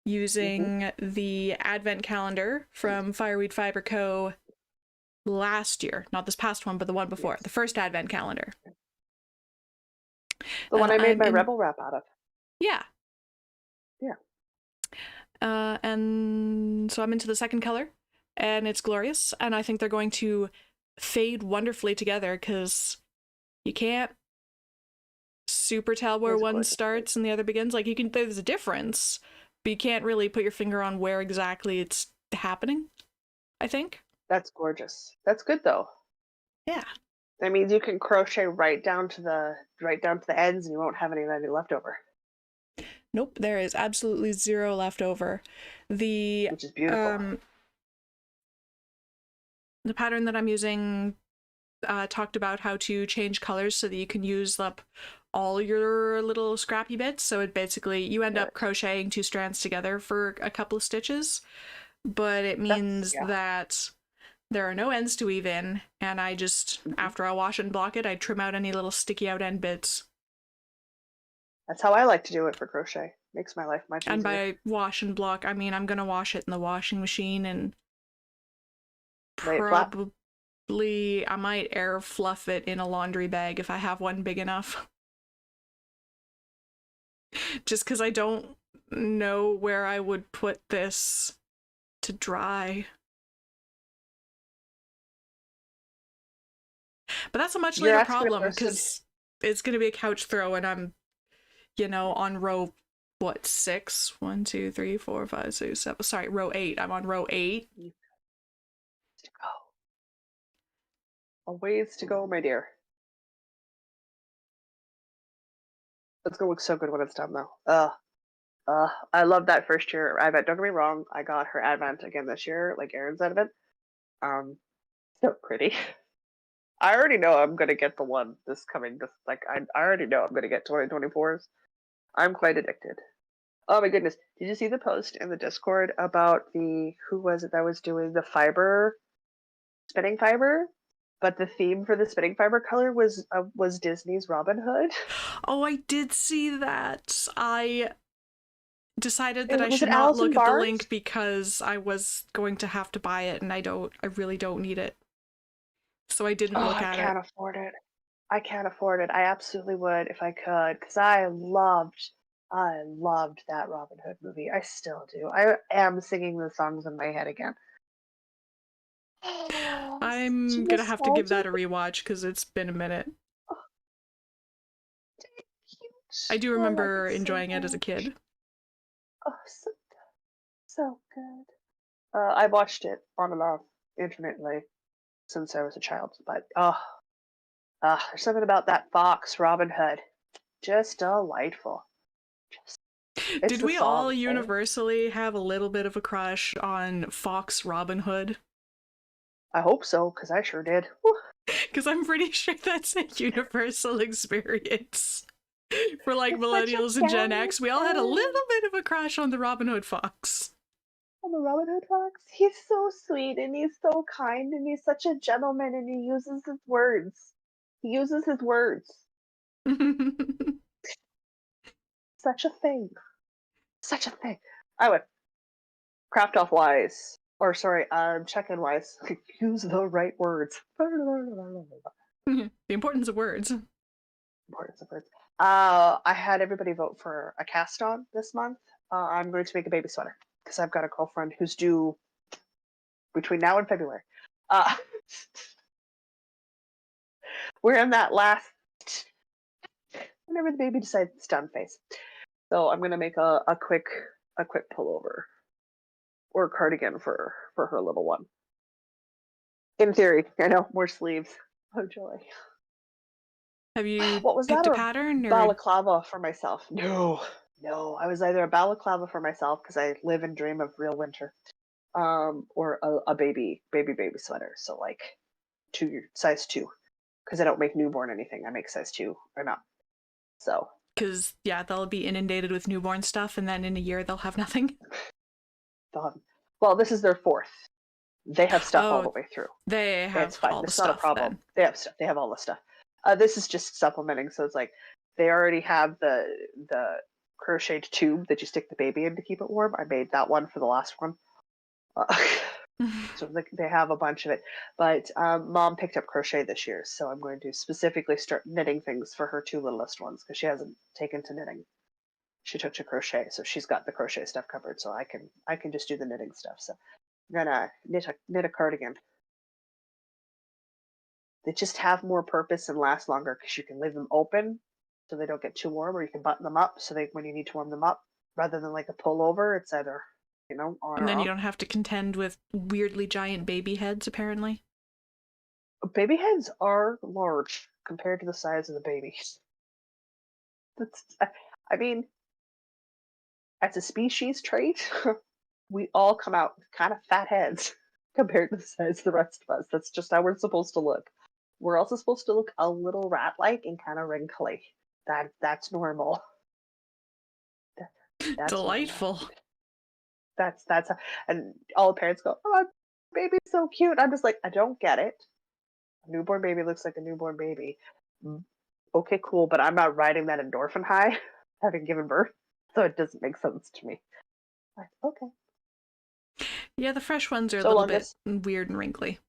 using the advent calendar from Fireweed Fiber Co. last year. Not this past one, but the one before. Yes. The first advent calendar. The one I made my in... rebel wrap out of. Yeah. Yeah. And so I'm into the second color, and it's glorious. And I think they're going to fade wonderfully together because you can't super tell where one starts and the other begins. Like there's a difference, but you can't really put your finger on where exactly it's happening, I think. That's gorgeous. That's good though. Yeah. That means you can crochet right down to the ends, and you won't have any left over. Nope, there is absolutely zero left over. Which is beautiful. The pattern that I'm using talked about how to change colors so that you can use up all your little scrappy bits. So it basically, you end up crocheting 2 strands together for a couple of stitches, but it means that there are no ends to weave in, and I just, after I wash and block it, I trim out any little sticky out end bits. That's how I like to do it for crochet. Makes my life much easier. And by wash and block, I mean I'm gonna wash it in the washing machine and probably I might air fluff it in a laundry bag if I have one big enough. Just because I don't know where I would put this to dry. But that's a much later problem because it's going to be a couch throw and I'm, on row, 6? 1, 2, 3, 4, 5, 6, 7. Sorry, row 8. I'm on row 8. A ways to go, my dear. It's gonna look so good when it's done, though. I love that first year Advent. Don't get me wrong, I got her Advent again this year, like Erin's Advent. So pretty. I already know I'm gonna get the one I already know I'm gonna get 2024s. I'm quite addicted. Oh my goodness. Did you see the post in the Discord about the who was it that was doing the fiber spinning fiber? But the theme for the spinning fiber color was Disney's Robin Hood. Oh, I did see that. I decided that I Was should it not Allison look at the Barnes? link because I was going to have to buy it and I really don't need it. So I didn't Oh, look I at it. can't afford it. I can't afford it. I absolutely would if I could, because I loved that Robin Hood movie. I still do. I am singing the songs in my head again. Oh, such I'm gonna have to give nostalgia. that a rewatch because it's been a minute. Oh, I cute. do Oh, I love it remember so enjoying it as a much. kid. Oh, so good. I watched it on and off intermittently since I was a child, but there's something about that Fox Robin Hood, just delightful. Just, it's Did the we all songs, eh? universally have a little bit of a crush on Fox Robin Hood? I hope so, because I sure did. Whew. Because I'm pretty sure that's a universal experience. For like He's such a millennials and Gen X, we all had a character. little bit of a crush on the Robin Hood Fox. Oh, the Robin Hood Fox. He's so sweet and he's so kind and he's such a gentleman and he uses his words. He uses his words. Such a thing. Such a thing. I would craft off wise. Or sorry, check in wise. Use the right words. The importance of words. Importance of words. I had everybody vote for a cast on this month. I'm going to make a baby sweater because I've got a girlfriend who's due between now and February. Uh, we're in that last whenever the baby decides it's done phase. So I'm gonna make a quick pullover or cardigan for her little one. In theory, I know more sleeves. Oh joy! Have you What was that, picked a or a pattern or balaclava for myself? No, no. I was either a balaclava for myself because I live and dream of real winter, or a baby sweater. So like size two, because I don't make newborn anything. I make size two or not. So because yeah, they'll be inundated with newborn stuff and then in a year they'll have nothing. well, this is their fourth. They have stuff all Oh, the way through. they It's have fine. all the It's not a stuff problem. then. They have stuff. They have all the stuff. This is just supplementing. So it's like they already have the crocheted tube that you stick the baby in to keep it warm. I made that one for the last one. Uh, so like they have a bunch of it. But mom picked up crochet this year, so I'm going to specifically start knitting things for her two littlest ones because she hasn't taken to knitting. She took to crochet, so she's got the crochet stuff covered. So I can just do the knitting stuff. So I'm gonna knit a cardigan. They just have more purpose and last longer because you can leave them open so they don't get too warm, or you can button them up so they when you need to warm them up, rather than like a pullover. It's either on And or then you off. don't have to contend with weirdly giant baby heads, apparently. Baby heads are large compared to the size of the babies. That's, I mean, as a species trait, we all come out with kind of fat heads compared to the size of the rest of us. That's just how we're supposed to look. We're also supposed to look a little rat-like and kind of wrinkly. That's normal. That's normal. Delightful. That's and all the parents go, "Oh, baby's so cute." I'm just like, I don't get it. A newborn baby looks like a newborn baby. Mm, okay, cool, but I'm not riding that endorphin high having given birth, so it doesn't make sense to me. Like, okay, Yeah, the fresh ones are a so little long bit as weird and wrinkly.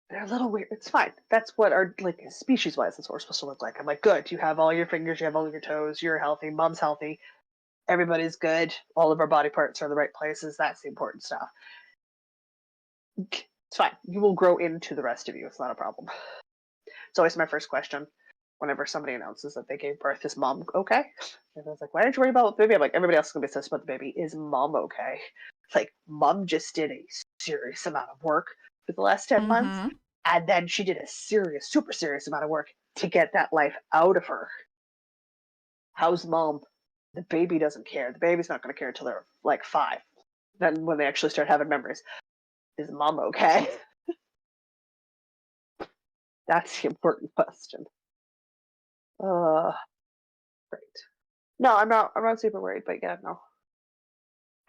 they're a little weird, it's fine. That's what our like species wise, that's what we're supposed to look like. I'm like, good. You have all your fingers, you have all your toes. You're healthy. Mom's healthy. Everybody's good. All of our body parts are in the right places. That's the important stuff. It's fine. You will grow into the rest of you. It's not a problem. It's always my first question whenever somebody announces that they gave birth. Is mom okay? And I was like, why didn't you worry about the baby? I'm like, everybody else is gonna be obsessed about the baby. Is mom okay? It's like mom just did a serious amount of work for the last 10 months. Mm-hmm. And then she did a serious, super serious amount of work to get that life out of her. How's mom? The baby doesn't care. The baby's not gonna care until they're like 5. Then when they actually start having memories. Is mom okay? That's the important question. Uh, great. No, I'm not. I'm not super worried, but yeah, no.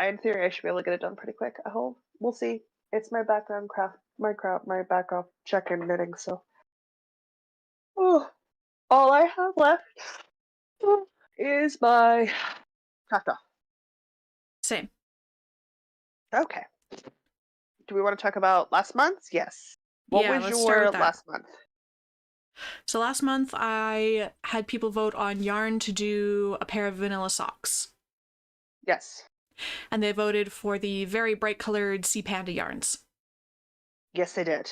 In theory, I should be able to get it done pretty quick. I hope. We'll see. It's my background my background check-in knitting. So, oh, all I have left is my craft off. Same. Okay. Do we want to talk about last month's? Yes. What Yeah, was let's start with your that. last month? So last month I had people vote on yarn to do a pair of vanilla socks. Yes. And they voted for the very bright colored Sea Panda yarns. Yes, they did.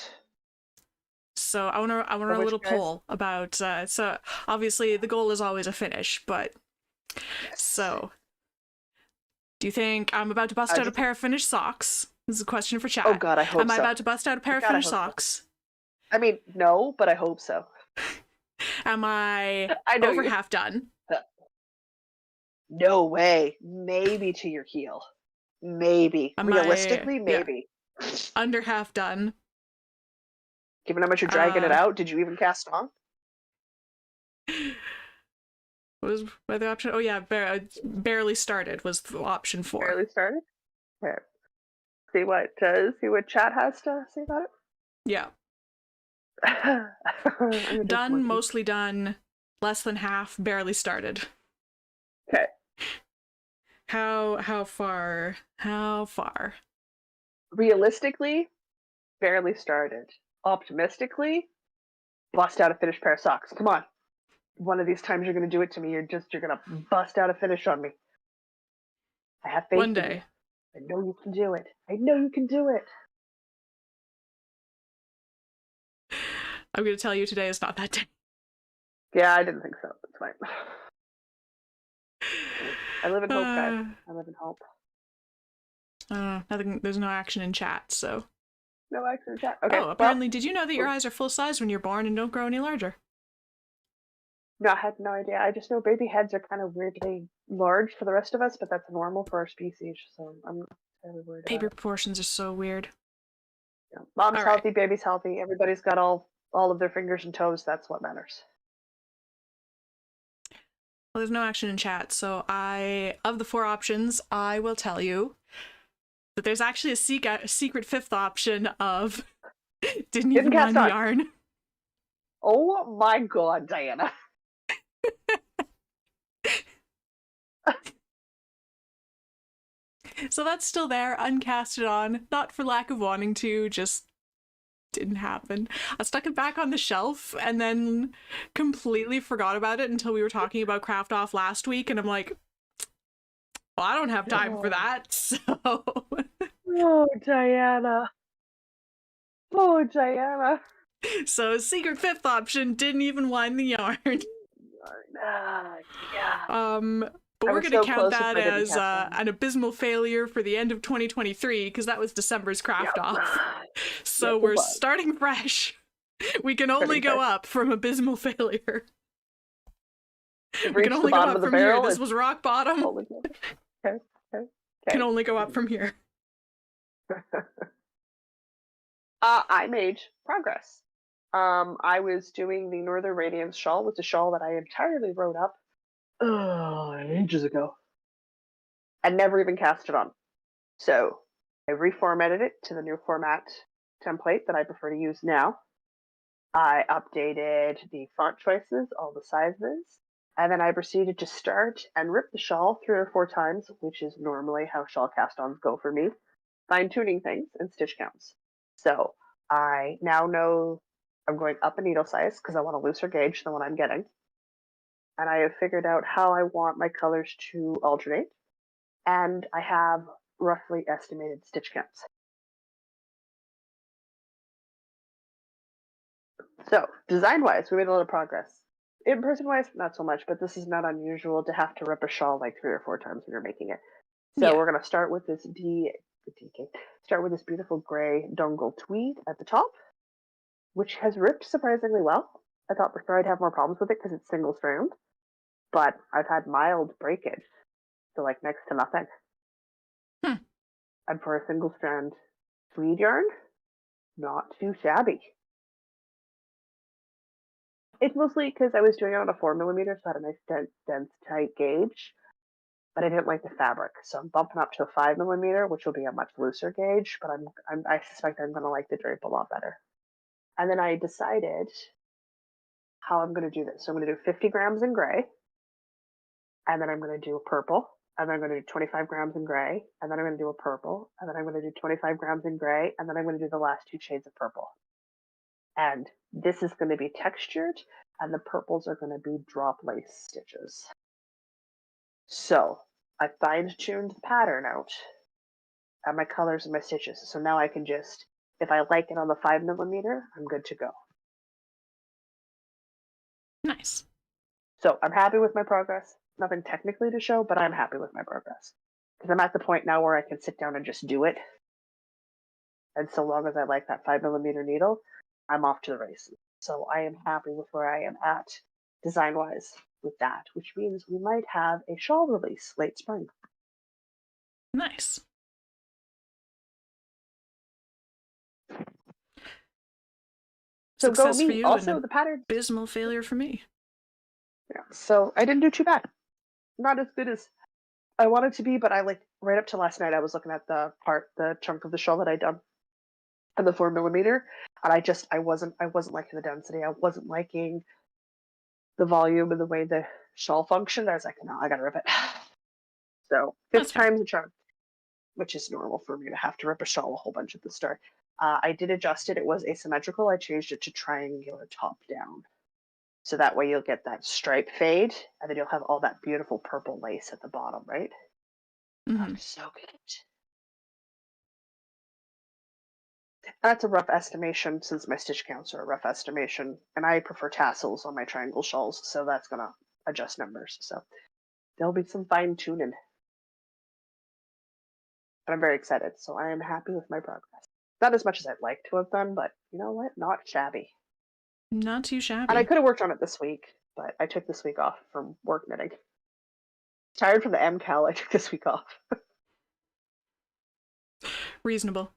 So I want to So a which little guys? poll about so obviously the goal is always a finish, but Yes. so do you think I'm about to bust How'd out you a pair of finished socks? This is a question for Oh chat. God, I hope Am I so. about to bust out a pair of God, I finished hope so. socks? I mean, no, but I hope so. Am I I know over you. half done? No way. Maybe to your heel. Maybe. Am I Realistically, maybe. under half done? Given how much you're dragging it out, did you even cast on? What was my other option? Oh yeah, barely started was the option 4. Barely started. Okay. See what chat has to say about Yeah. it. Done, mostly done, less than half, barely started. Okay. How far? How far? Realistically, barely started. Optimistically, bust out a finished pair of socks. Come on. One of these times you're gonna do it to me. You're gonna bust out a finish on me. I have faith One in you. day. I know you can do it. I know you can do it. I'm gonna tell you today is not that day. Yeah, I didn't think so. It's fine. I live in hope, guys. I live in hope. Nothing. There's no action in chat, so. No action in chat. Okay. Oh, apparently, did you know that your eyes are full size when you're born and don't grow any larger? No, I had no idea. I just know baby heads are kind of weirdly large for the rest of us, but that's normal for our species, so I'm not really worried Baby about it. proportions are so weird. Yeah. Mom's All healthy, right. baby's healthy. Everybody's got all of their fingers and toes. That's what matters. Well, there's no action in chat, so of the 4 options, I will tell you that there's actually a secret 5th option of didn't even cast line the on. yarn. Oh my God, Diana. So that's still there, uncasted on, not for lack of wanting to, just didn't happen. I stuck it back on the shelf and then completely forgot about it until we were talking about Craft Off last week, and I'm like, well, I don't have time for that, so. Oh, Diana. Oh, Diana. So secret 5th option, didn't even wind the yarn. Yeah. But we're going to count that as an an abysmal failure for the end of 2023 because that was December's Craft Off. So we're starting fresh. We can only go up from abysmal failure. We can only go up from here. This was rock bottom. Okay. Can only go up from here. I made progress. I was doing the Northern Radiance shawl, which is a shawl that I entirely wrote up ages ago and never even cast it on. So I reformatted it to the new format template that I prefer to use now. I updated the font choices, all the sizes, and then I proceeded to start and rip the shawl 3 or 4 times, which is normally how shawl cast-ons go for me, fine-tuning things and stitch counts. So I now know I'm going up a needle size because I want a looser gauge than what I'm getting. And I have figured out how I want my colors to alternate. And I have roughly estimated stitch counts. So design-wise, we made a little progress. In-person-wise, not so much, but this is not unusual to have to rip a shawl like 3 or 4 times when you're making it. So we're going to start with this start with this beautiful gray dongle tweed at the top, which has ripped surprisingly well. I thought before I'd have more problems with it because it's single strand, but I've had mild breakage, so like next to nothing. And for a single strand tweed yarn, not too shabby. It's mostly because I was doing it on a 4 millimeter, so I had a nice dense tight gauge, but I didn't like the fabric, so I'm bumping up to a 5 millimeter, which will be a much looser gauge. But I suspect I'm going to like the drape a lot better. And then I decided how I'm going to do this. So I'm going to do 50 grams in gray, and then I'm going to do a purple, and then I'm going to do 25 grams in gray, and then I'm going to do a purple, and then I'm going to do 25 grams in gray, and then I'm going to do the last 2 shades of purple. And this is going to be textured, and the purples are going to be drop lace stitches. So I fine-tuned the pattern out and my colors and my stitches. So now I can just, if I like it on the 5 millimeter, I'm good to go. Nice. So I'm happy with my progress. Nothing technically to show, but I'm happy with my progress. Because I'm at the point now where I can sit down and just do it. And so long as I like that 5 millimeter needle, I'm off to the races. So I am happy with where I am at design-wise with that, which means we might have a shawl release late spring. Nice. So Success go for me. you, Also, and the pattern. abysmal failure for me. Yeah. So I didn't do too bad. Not as good as I wanted to be, but I like right up to last night. I was looking at the chunk of the shawl that I done, and the 4 millimeter, and I wasn't liking the density. I wasn't liking the volume and the way the shawl functioned. I was like, no, I gotta rip it. So That's fifth fair. time's a charm, which is normal for me to have to rip a shawl a whole bunch at the start. I did adjust it. It was asymmetrical. I changed it to triangular top down. So that way you'll get that stripe fade, and then you'll have all that beautiful purple lace at the bottom, right? Mm-hmm. So good. That's a rough estimation since my stitch counts are a rough estimation, and I prefer tassels on my triangle shawls, so that's gonna adjust numbers. So there'll be some fine tuning. But I'm very excited, so I am happy with my progress. Not as much as I'd like to have done, but you know what? Not shabby. Not too And I shabby. could have worked on it this week, but I took this week off from work knitting. Tired from the MCAL, I took this week off. Reasonable.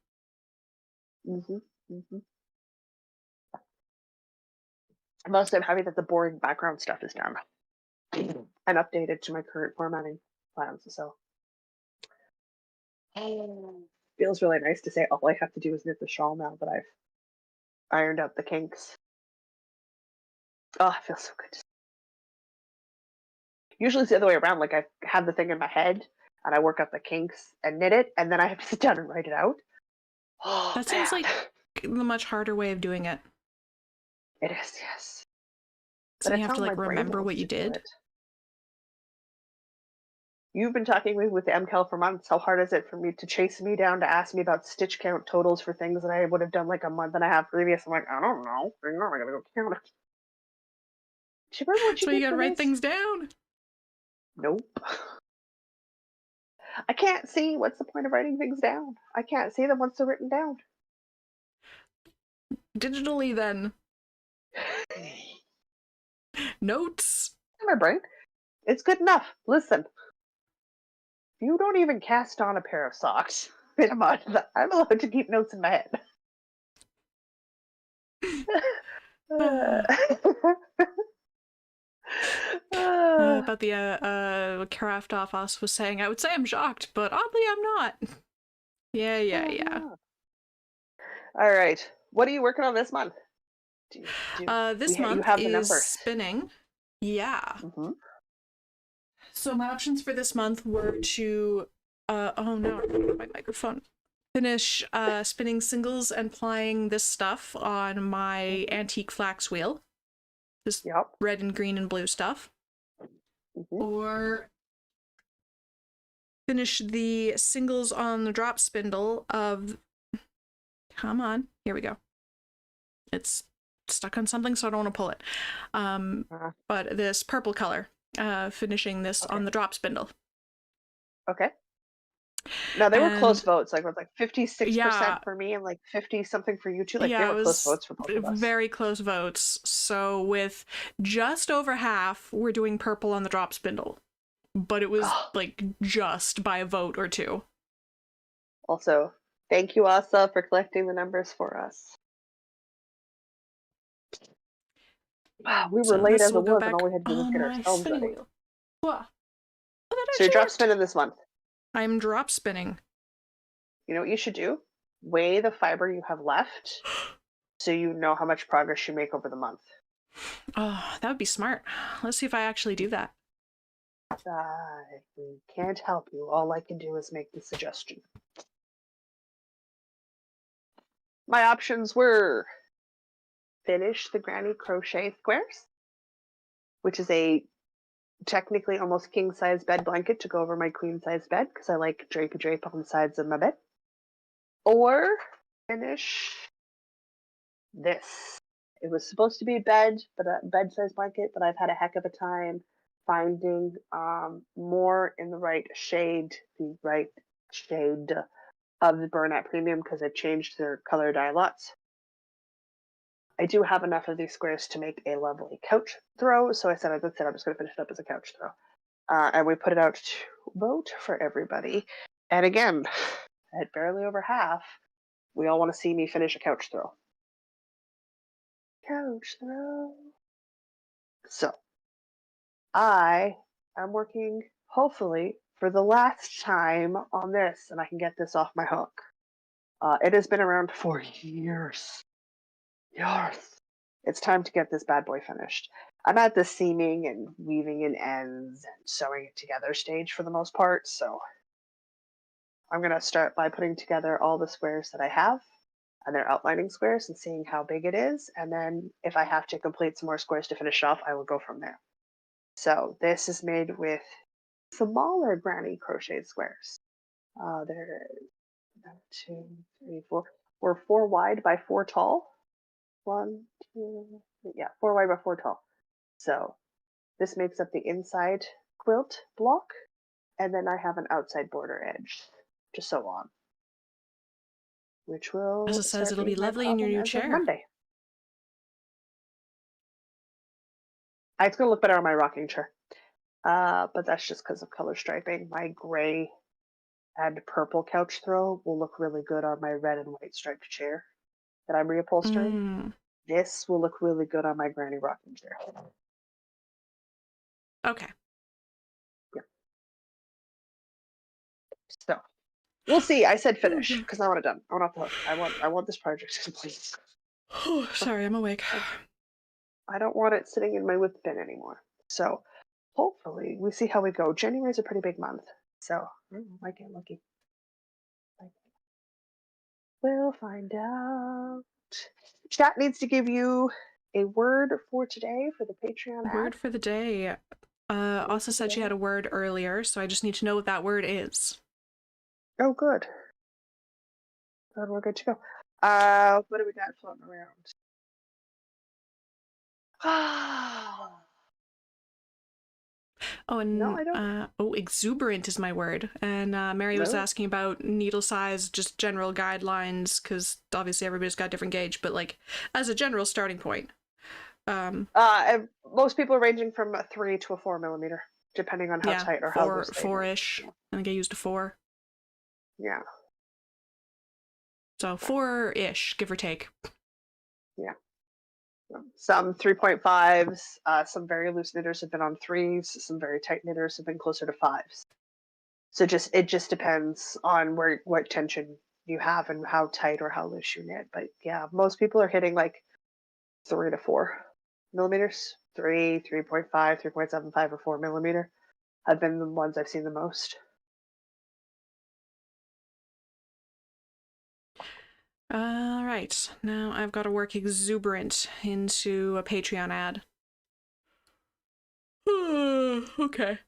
Mostly I'm happy that the boring background stuff is done and updated to my current formatting plans. So feels really nice to say all I have to do is knit the shawl now that I've ironed out the kinks. Oh, it feels so good. Usually it's the other way around. Like I have the thing in my head and I work out the kinks and knit it, and then I have to sit down and write it out. Oh, That man. seems like the much harder way of doing it. It is, yes. So But you it's have to how like my brain remember wants what you to do did. it. You've been talking with the MCAL for months. How hard is it for me to chase me down to ask me about stitch count totals for things that I would have done like a month and a half previous? I'm like, I don't know. I'm not gonna go count it. Do you remember what you So you did gotta for write this? things down. Nope. I can't see. What's the point of writing things down? I can't see them once they're written down. Digitally then. Notes. My brain. It's good enough. Listen. You don't even cast on a pair of socks in a month. I'm allowed to keep notes in my head. About the craft off us was saying, I would say I'm shocked, but oddly I'm not. Yeah. All right. What are you working on this month? This You month have the is numbers. spinning. Yeah. Mm-hmm. So my options for this month were to, oh no, my microphone. Finish spinning singles and plying this stuff on my antique flax wheel. Just red and green and blue stuff. Mm-hmm. Or finish the singles on the drop spindle of, come on, here we go. It's stuck on something, so I don't want to pull it. But this purple color, finishing this on the drop spindle. Okay. Now they were close votes. Like it was like 56% for me and like 50 something for you too. Like they were close votes for both of us. Very close votes. So with just over half, we're doing purple on the drop spindle. But it was like just by a vote or two. Also, thank you, Asa, for collecting the numbers for us. We were So late this as will it go was, and back all we had to do was on get my ourselves spinning ready. wheel. Wow. Oh, that So you're actually drop worked. spinning this month. I'm drop spinning. You know what you should do? Weigh the fiber you have left so you know how much progress you make over the month. Oh, that would be smart. Let's see if I actually do that. I can't help you. All I can do is make the suggestion. My options were finish the granny crochet squares, which is a technically almost king size bed blanket to go over my queen size bed because I like drape on the sides of my bed. Or finish this. It was supposed to be bed, but a bed size blanket, but I've had a heck of a time finding more in the right shade of the Burnett Premium because I changed their color dye lots. I do have enough of these squares to make a lovely couch throw, so I said I'm just going to finish it up as a couch throw. And we put it out to vote for everybody. And again, at barely over half, we all want to see me finish a couch throw. Couch throw. So, I am working, hopefully, for the last time on this, and I can get this off my hook. It has been around for years. Years. It's time to get this bad boy finished. I'm at the seaming and weaving in ends and sewing it together stage for the most part, so I'm going to start by putting together all the squares that I have, and they're outlining squares, and seeing how big it is, and then if I have to complete some more squares to finish off, I will go from there. So this is made with smaller granny crocheted squares. They're 2, 3, 4. We're 4 wide by 4 tall. 1, 2, 3, yeah, 4 wide by 4 tall. So this makes up the inside quilt block, and then I have an outside border edge to sew on, which As will it says, start it'll be being my lovely in your problem new as of chair. Monday. It's going to look better on my rocking chair, but that's just because of color striping. My gray and purple couch throw will look really good on my red and white striped chair that I'm reupholstering. This will look really good on my granny rocking chair. Okay. Yeah. So we'll see. I said finish because I want it done. I want off the hook. I want this project complete. Oh, sorry, I'm awake. I don't want it sitting in my whip bin anymore. So hopefully we see how we go. January's a pretty big month, so I might get lucky. We'll find out. Chat needs to give you a word for today for the Patreon ad. Word for the day. Also said she had a word earlier, so I just need to know what that word is. Oh, good. Good, we're good to go. What do we got floating around? Oh, and No, I don't. Exuberant is my word. And Mary was asking about needle size, just general guidelines, because obviously everybody's got different gauge, but like as a general starting point. Most people are ranging from a 3 to a 4 millimeter, depending on how tight or how loose they make. 4-ish. I think I used a 4. Yeah. So 4-ish, give or take. Yeah. Some 3.5s, some very loose knitters have been on 3s, some very tight knitters have been closer to 5s. So it just depends on what tension you have and how tight or how loose you knit. But yeah, most people are hitting like 3 to 4 millimeters. 3, 3.5, 3.75, or 4 millimeter have been the ones I've seen the most. All right, now I've got to work Exuberant into a Patreon ad. Okay.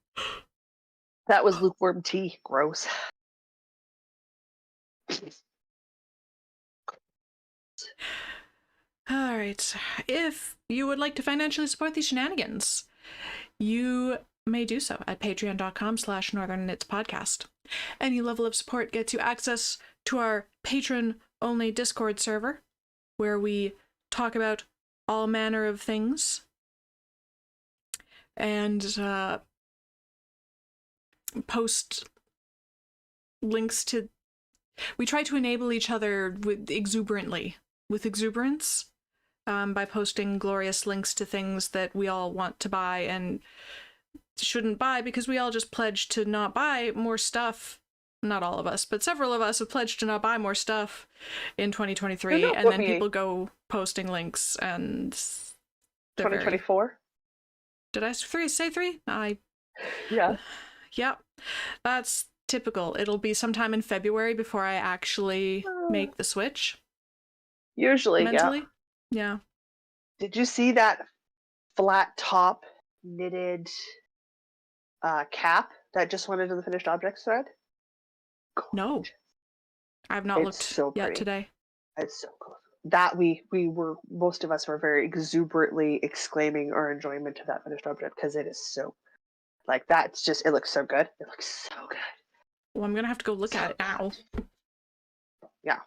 That was lukewarm tea. Gross. All right. If you would like to financially support these shenanigans, you may do so at patreon.com/northernknitspodcast. Any level of support gets you access to our patron-only Discord server, where we talk about all manner of things and post links to... We try to enable each other with exuberance, by posting glorious links to things that we all want to buy and shouldn't buy, because we all just pledged to not buy more stuff. Not all of us, but several of us have pledged to not buy more stuff in 2023, and then people go posting links, and 2024? Did I say 3? Yeah. Yep. That's typical. It'll be sometime in February before I actually make the switch. Usually, mentally. Yeah. Did you see that flat top knitted cap that just went into the finished objects thread? No. I've not looked yet today. It's so cool. That most of us were very exuberantly exclaiming our enjoyment of that finished object, because it is so, like, that's just, it looks so good. It looks so good. Well, I'm gonna have to go look at it now. Yeah.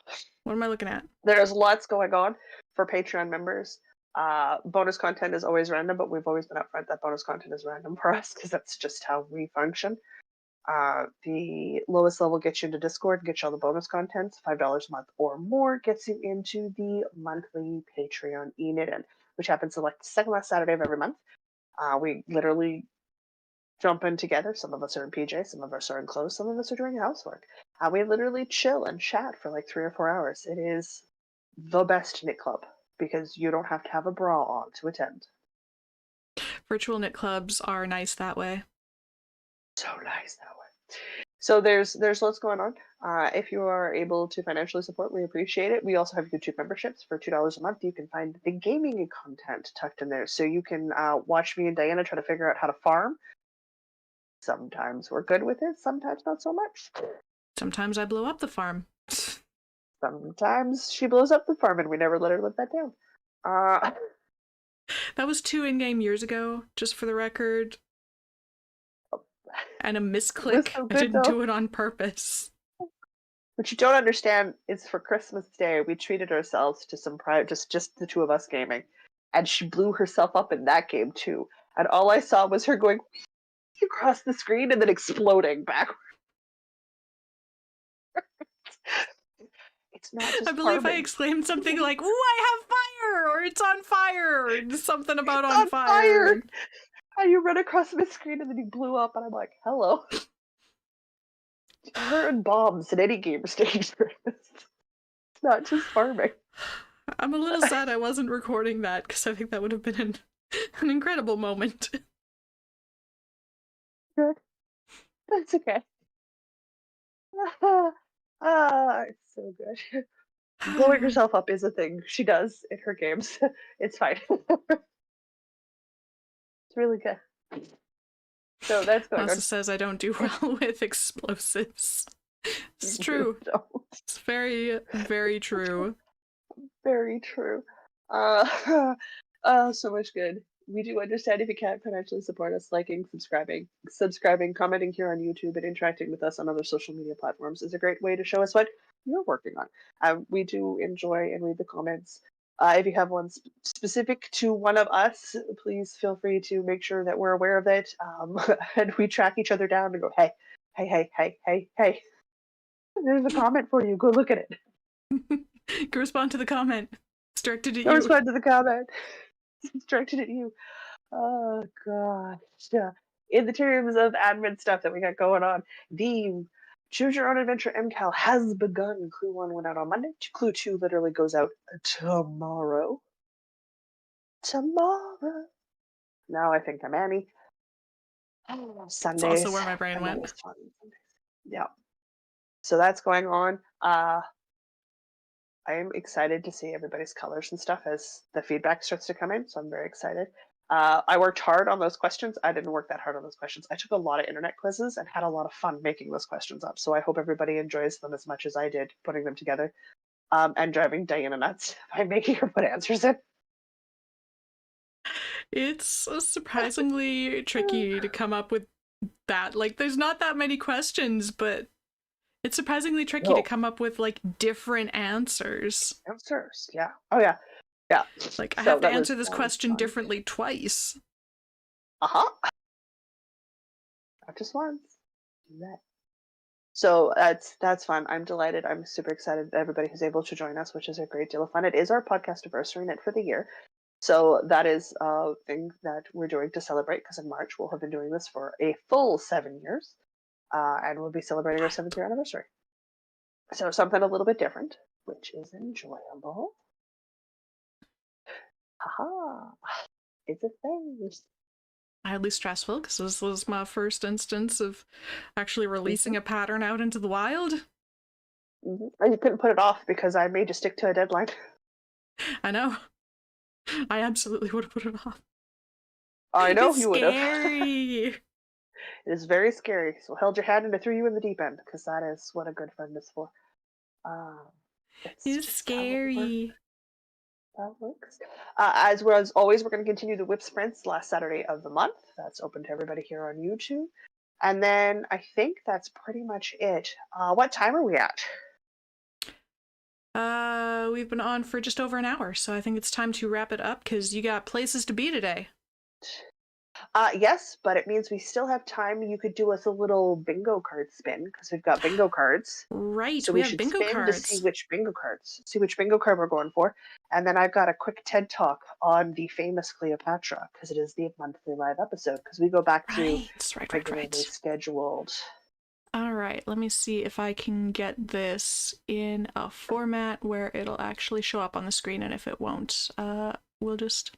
What am I looking at? There's lots going on for Patreon members. Bonus content is always random, but we've always been upfront that bonus content is random for us, because that's just how we function. The lowest level gets you into Discord, gets you all the bonus content. $5 a month or more gets you into the monthly Patreon e-knit-in, which happens to, like, the second last Saturday of every month. We literally jump in together. Some of us are in PJ, some of us are in clothes, some of us are doing housework. We literally chill and chat for like 3 or 4 hours. It is the best knit club, because you don't have to have a bra on to attend. Virtual knit clubs are nice that way. So nice that way. So there's lots going on. If you are able to financially support, we appreciate it. We also have YouTube memberships for $2 a month. You can find the gaming content tucked in there, so you can watch me and Diana try to figure out how to farm. Sometimes we're good with it, sometimes not so much. Sometimes I blow up the farm. Sometimes she blows up the farm, and we never let her live that down. That was 2 in-game years ago, just for the record. And a misclick. So good, I didn't do it on purpose. What you don't understand is, for Christmas Day, we treated ourselves to some just the two of us gaming, and she blew herself up in that game too. And all I saw was her going across the screen and then exploding backwards. It's not just I believe I exclaimed something like, "Ooh, I have fire!" or "It's on fire!" or something about on fire. And you run across my screen and then you blew up, and I'm like, hello. Her and bombs in any game is dangerous. It's not just farming. I'm a little sad I wasn't recording that, because I think that would have been an incredible moment. Good. That's okay. It's so good. Blowing herself up is a thing she does in her games. It's fine. It's really good. So that's going Masa on. says I don't do well with explosives. It's true. It's very, very true. Very true. So much good. We do understand if you can't financially support us. Liking, subscribing, commenting here on YouTube, and interacting with us on other social media platforms is a great way to show us what you're working on. We do enjoy and read the comments. If you have one specific to one of us, please feel free to make sure that we're aware of it. And we track each other down and go, hey, there's a comment for you. Go look at it. Go respond to the comment. It's directed at you. Go respond to the comment. It's directed at you. Oh, gosh. Yeah. In the terms of admin stuff that we got going on, the Choose Your Own Adventure MCAL has begun. Clue 1 went out on Monday. Clue 2 literally goes out tomorrow. Now I think I'm Annie. Sundays. It's also where my brain went. Yeah. So that's going on. I'm excited to see everybody's colors and stuff as the feedback starts to come in, so I'm very excited. I worked hard on those questions. I didn't work that hard on those questions. I took a lot of internet quizzes and had a lot of fun making those questions up, so I hope everybody enjoys them as much as I did putting them together, and driving Diana nuts by making her put answers in. It's surprisingly tricky to come up with that. Like, there's not that many questions, but it's surprisingly tricky to come up with, like, different answers. Yeah. Oh, yeah. Yeah. Like, I have to answer this question differently twice. Uh-huh. Not just once. Do that. So that's fun. I'm delighted. I'm super excited that everybody who's able to join us, which is a great deal of fun. It is our podcast anniversary night for the year. So that is a thing that we're doing to celebrate because in March we'll have been doing this for a full 7 years, and we'll be celebrating our 7th year anniversary. So something a little bit different, which is enjoyable. Haha, it's a thing. Mildly stressful because this was my first instance of actually releasing Mhm, a pattern out into the wild. mhm. And you couldn't put it off because I made you stick to a deadline. I know. I absolutely would have put it off. I know It's you would have. scary. It is very scary. So held your hand and I threw you in the deep end because that is what a good friend is for. Um, it's It's just how it works. scary. That works. As always, we're going to continue the Whip Sprints last Saturday of the month. That's open to everybody here on YouTube. And then I think that's pretty much it. What time are we at? We've been on for just over an hour, so I think it's time to wrap it up because you got places to be today. Yes, but it means we still have time. You could do us a little bingo card spin because we've got bingo cards. Right, So we we have should bingo spin to see cards. which bingo card we're going for. And then I've got a quick TED talk on the famous Cleopatra because it is the monthly live episode because we go back to regularly Right. scheduled. All right, let me see if I can get this in a format where it'll actually show up on the screen, and if it won't, we'll just...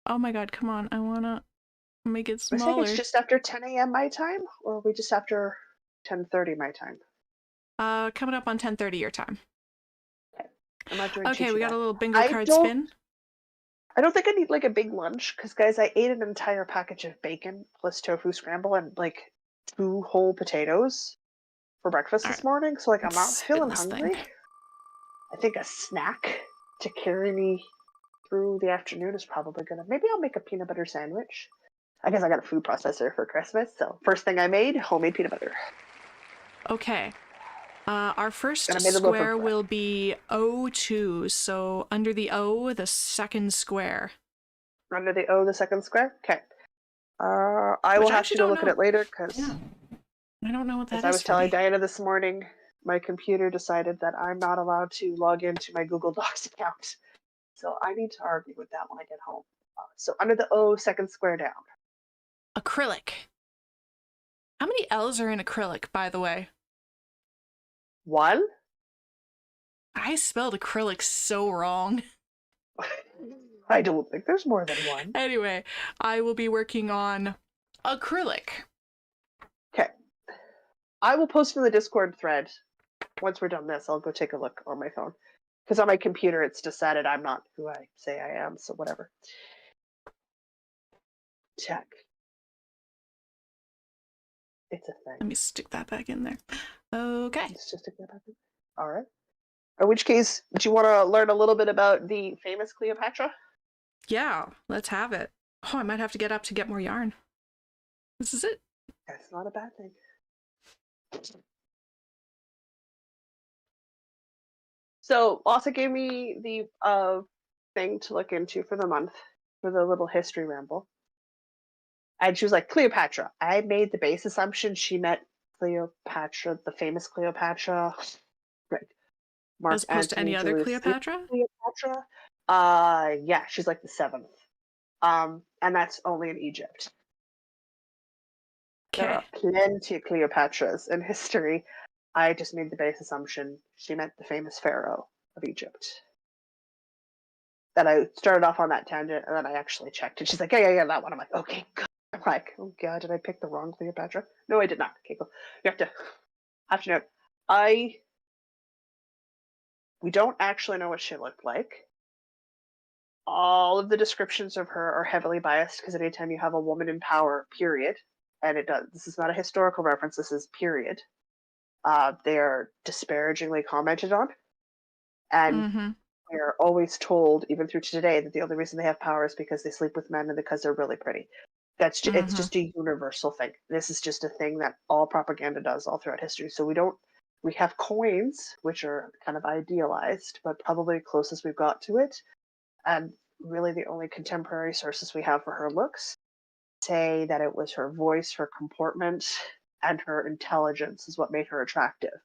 Oh my god, come on, I wanna make it I think it's smaller. just after 10 a.m. my time, or are we just after 10:30 my time? Coming up on 10:30 your time. Okay. I'm not doing Okay, too we got bad. a little bingo I card don't spin. I don't think I need like a big lunch because guys, I ate an entire package of bacon plus tofu scramble and like 2 whole potatoes for breakfast All this right, morning. So like I'm let's not spin feeling this thing. hungry. I think a snack to carry me through the afternoon is probably gonna. Maybe I'll make a peanut butter sandwich. I guess I got a food processor for Christmas, so first thing I made, homemade peanut butter. Okay. Our And first I made a loaf of square bread. will be O2, so under the O, the second square. Under the O, the second square. Okay. I will Which I have actually to go don't look at know. it later because, Yeah, I don't know what as that I is, was telling Freddie. Diana this morning, my computer decided that I'm not allowed to log into my Google Docs account. So I need to argue with that when I get home. So under the O, second square down. Acrylic. How many L's are in acrylic, by the way? One. I spelled acrylic so wrong. I don't think there's more than one. Anyway, I will be working on acrylic. Okay. I will post in the Discord thread once we're done this. I'll go take a look on my phone. Because on my computer, it's decided I'm not who I say I am, so whatever. Check. It's a thing. Let me stick that back in there. Okay. It's just a good idea. All right. In which case, do you want to learn a little bit about the famous Cleopatra? Yeah, let's have it. Oh, I might have to get up to get more yarn. This is it. That's not a bad thing. So, Lassa gave me the thing to look into for the month for the little history ramble. And she was like, Cleopatra. I made the base assumption she met Cleopatra, the famous Cleopatra, right? Mark As opposed to any Antony other Julius Caesar Cleopatra? Cleopatra. Yeah, she's like the seventh. And that's only in Egypt. There Okay. are plenty of Cleopatras in history. I just made the base assumption she meant the famous pharaoh of Egypt. That I started off on that tangent, and then I actually checked, and she's like, yeah, that one. I'm like, okay, good. I'm like, oh god, did I pick the wrong Cleopatra? No, I did not. Okay, cool. You have to note, we don't actually know what she looked like. All of the descriptions of her are heavily biased because anytime you have a woman in power, period, and it does. This is not a historical reference. This is period. They are disparagingly commented on, and Mm-hmm. we are always told, even through to today, that the only reason they have power is because they sleep with men and because they're really pretty. It's Mm-hmm. just a universal thing. This is just a thing that all propaganda does all throughout history. So we have coins which are kind of idealized, but probably closest we've got to it, and really the only contemporary sources we have for her looks say that it was her voice, her comportment, and her intelligence is what made her attractive.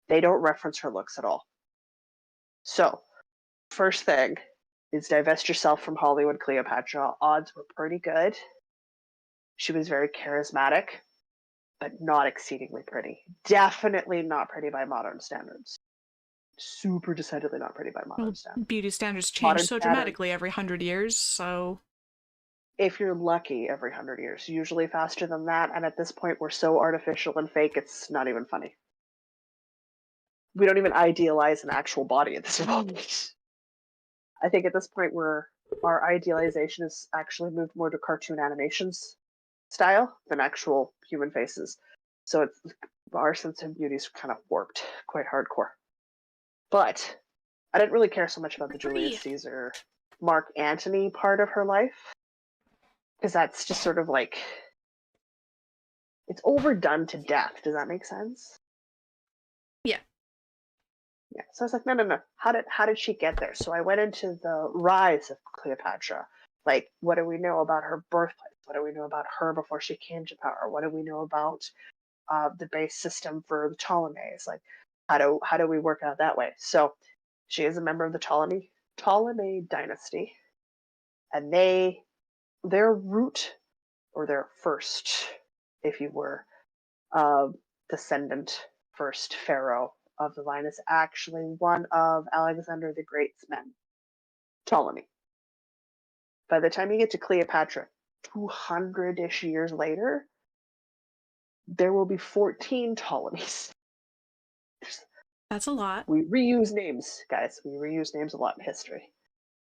They don't reference her looks at all. So, first thing is divest yourself from Hollywood Cleopatra. Odds were pretty good. She was very charismatic, but not exceedingly pretty. Definitely not pretty by modern standards. Super decidedly not pretty by modern standards. Beauty standards change Modern so dramatically every 100 years, so... If you're lucky, every 100 years. Usually faster than that, and at this point we're so artificial and fake, it's not even funny. We don't even idealize an actual body at this moment. I think at this point our idealization has actually moved more to cartoon animations style than actual human faces. So it's our sense of beauty is kind of warped, quite hardcore. But I didn't really care so much about the Julius Caesar, Mark Antony part of her life, because that's just sort of like, it's overdone to death. Does that make sense? Yeah. Yeah. So I was like, no. How did she get there? So I went into the rise of Cleopatra. Like, what do we know about her birthplace? What do we know about her before she came to power? What do we know about the base system for the Ptolemies? Like, how do we work out that way? So she is a member of the Ptolemy dynasty, and their root, or their first, if you were, descendant, first pharaoh of the line, is actually one of Alexander the Great's men, Ptolemy. By the time you get to Cleopatra, 200-ish years later, there will be 14 Ptolemies. That's a lot. We reuse names, guys. We reuse names a lot in history.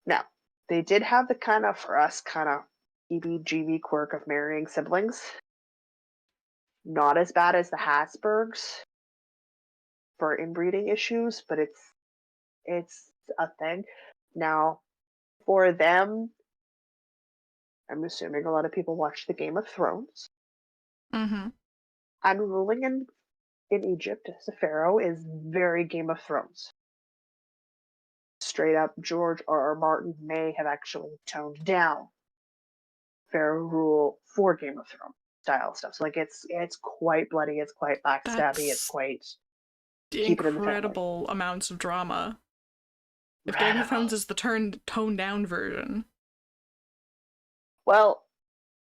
Now, they did have the kind of, for us, kind of EBGB quirk of marrying siblings. Not as bad as the Habsburgs for inbreeding issues, but it's a thing. Now, for them, I'm assuming a lot of people watch the Game of Thrones. Mm-hmm. And ruling in Egypt as a pharaoh is very Game of Thrones. Straight up, George R.R. Martin may have actually toned down pharaoh rule for Game of Thrones style stuff. So like it's quite bloody, it's quite backstabby, it's quite keep it in the family. Incredible amounts of drama. If Game of Thrones is the toned down version. Well,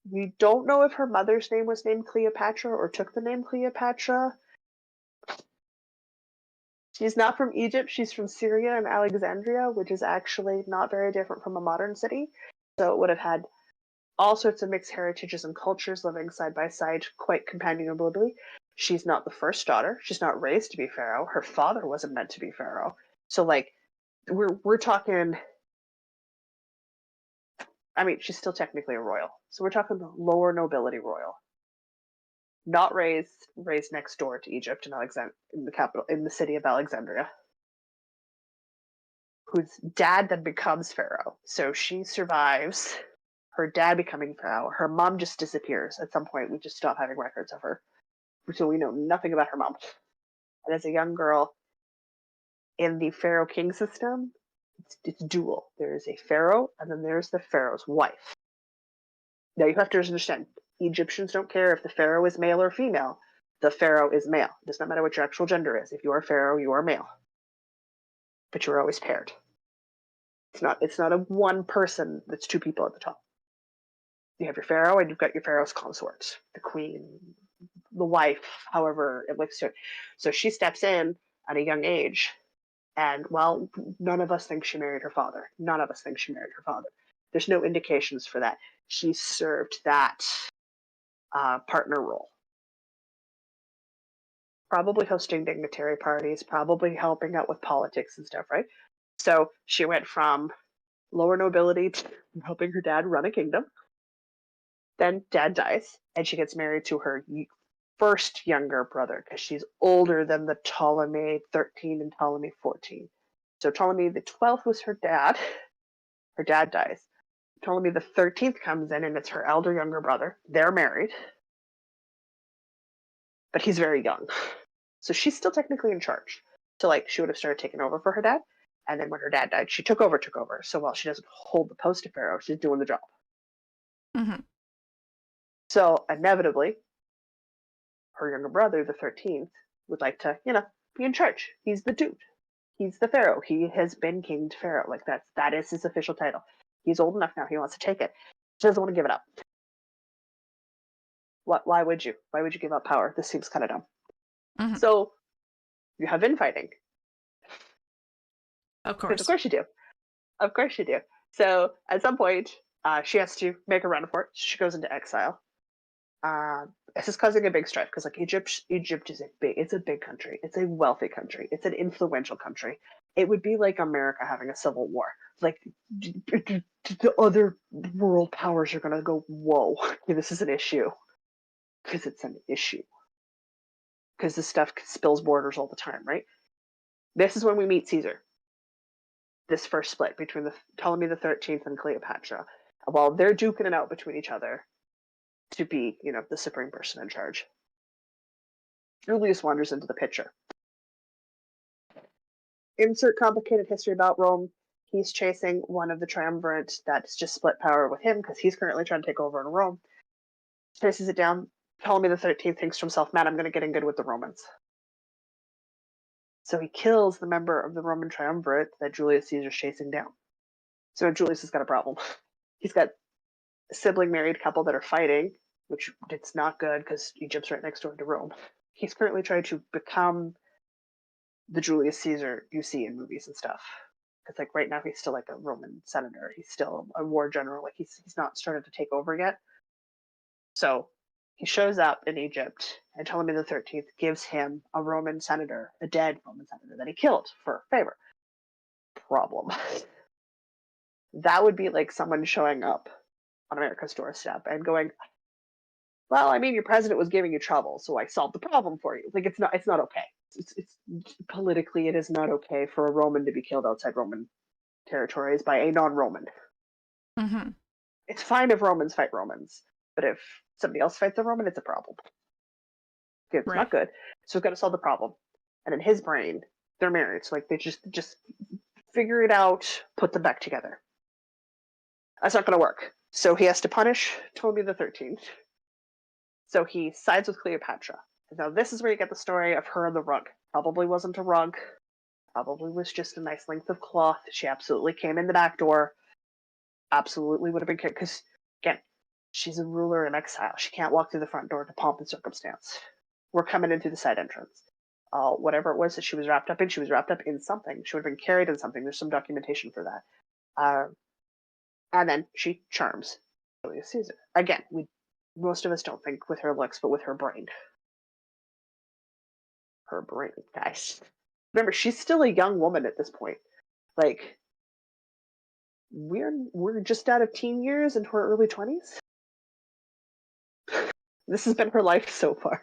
we don't know if her mother's name was named Cleopatra or took the name Cleopatra. She's not from Egypt, she's from Syria and Alexandria, which is actually not very different from a modern city. So it would have had all sorts of mixed heritages and cultures living side by side quite companionably. She's not the first daughter. She's not raised to be pharaoh. Her father wasn't meant to be pharaoh. So like we're talking, I mean, she's still technically a royal. So we're talking the lower nobility royal. Not raised next door to Egypt in the capital, in the city of Alexandria, whose dad then becomes pharaoh. So she survives her dad becoming pharaoh. Her mom just disappears. At some point, we just stop having records of her. So we know nothing about her mom. And as a young girl, in the pharaoh king system, it's dual. There is a pharaoh, and then there's the pharaoh's wife. Now you have to understand, Egyptians don't care if the pharaoh is male or female. The pharaoh is male. It does not matter what your actual gender is. If you are pharaoh, you are male. But you're always paired. It's not a one person that's two people at the top. You have your pharaoh, and you've got your pharaoh's consort, the queen, the wife, however it looks to it. So she steps in at a young age, and well, none of us think she married her father. None of us think she married her father. There's no indications for that. She served that partner role. Probably hosting dignitary parties, probably helping out with politics and stuff, right? So she went from lower nobility to helping her dad run a kingdom. Then dad dies, and she gets married to her first younger brother, because she's older than the Ptolemy 13 and Ptolemy 14. So Ptolemy the 12th was her dad. Her dad dies. Ptolemy the 13th comes in, and it's her elder younger brother. They're married. But he's very young. So she's still technically in charge. So like she would have started taking over for her dad. And then when her dad died, she took over. So while she doesn't hold the post of pharaoh, she's doing the job. Mm-hmm. So inevitably, her younger brother, the 13th, would like to, be in charge. He's the dude. He's the pharaoh. He has been king to pharaoh. Like that is his official title. He's old enough now. He wants to take it. He doesn't want to give it up. Why would you? Why would you give up power? This seems kind of dumb. Mm-hmm. So you have infighting. Of Because course. of course you do. Of course you do. So at some point, she has to make a run for it. She goes into exile. This is causing a big strife because like Egypt is it's a big country. It's a wealthy country. It's an influential country. It would be like America having a civil war. Like the other world powers are gonna go, whoa, this is an issue. Because it's an issue. Because this stuff spills borders all the time, right? This is when we meet Caesar. This first split between the Ptolemy the 13th and Cleopatra. While they're duking it out between each other to be, the supreme person in charge. Julius wanders into the picture. Insert complicated history about Rome. He's chasing one of the triumvirate that's just split power with him because he's currently trying to take over in Rome. Chases it down. Ptolemy the 13th thinks to himself, man, I'm going to get in good with the Romans. So he kills the member of the Roman triumvirate that Julius Caesar's chasing down. So Julius has got a problem. He's got a sibling married couple that are fighting, which it's not good because Egypt's right next door to Rome. He's currently trying to become the Julius Caesar you see in movies and stuff. Because like right now he's still like a Roman senator. He's still a war general. Like he's not started to take over yet. So he shows up in Egypt, and Ptolemy the 13th gives him a Roman senator, a dead Roman senator that he killed for a favor. Problem. That would be like someone showing up on America's doorstep and going, well, I mean, your president was giving you trouble, so I solved the problem for you. Like it's not okay. It's politically, it is not okay for a Roman to be killed outside Roman territories by a non-Roman. Mm-hmm. It's fine if Romans fight Romans, but if somebody else fights a Roman, it's a problem. It's Right. not good. So we've got to solve the problem. And in his brain, they're married, so like they just figure it out, put them back together. That's not going to work. So he has to punish Ptolemy the 13th. So he sides with Cleopatra. Now this is where you get the story of her and the rug. Probably wasn't a rug. Probably was just a nice length of cloth. She absolutely came in the back door. Absolutely would have been kicked because, again, she's a ruler in exile. She can't walk through the front door to pomp and circumstance. We're coming in through the side entrance. Whatever it was that she was wrapped up in something. She would have been carried in something. There's some documentation for that. And then she charms Julius Caesar. Again, most of us don't think with her looks, but with her brain. Her brain, guys. Remember, she's still a young woman at this point. Like, we're just out of teen years into her early 20s. This has been her life so far.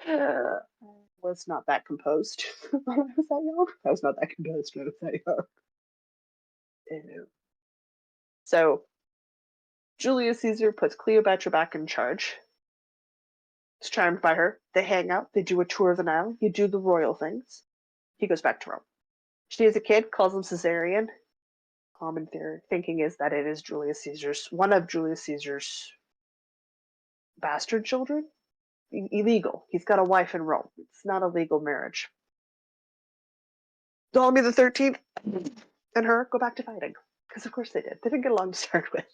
I was not that composed when I was that young. I was not that composed when I was that young. So, Julius Caesar puts Cleopatra back in charge. He's charmed by her. They hang out. They do a tour of the Nile. You do the royal things. He goes back to Rome. She is a kid, calls him Caesarion. Common theory thinking is that it is one of Julius Caesar's bastard children. Illegal. He's got a wife in Rome. It's not a legal marriage. Ptolemy the 13th and her go back to fighting. Because of course they did. They didn't get along to start with.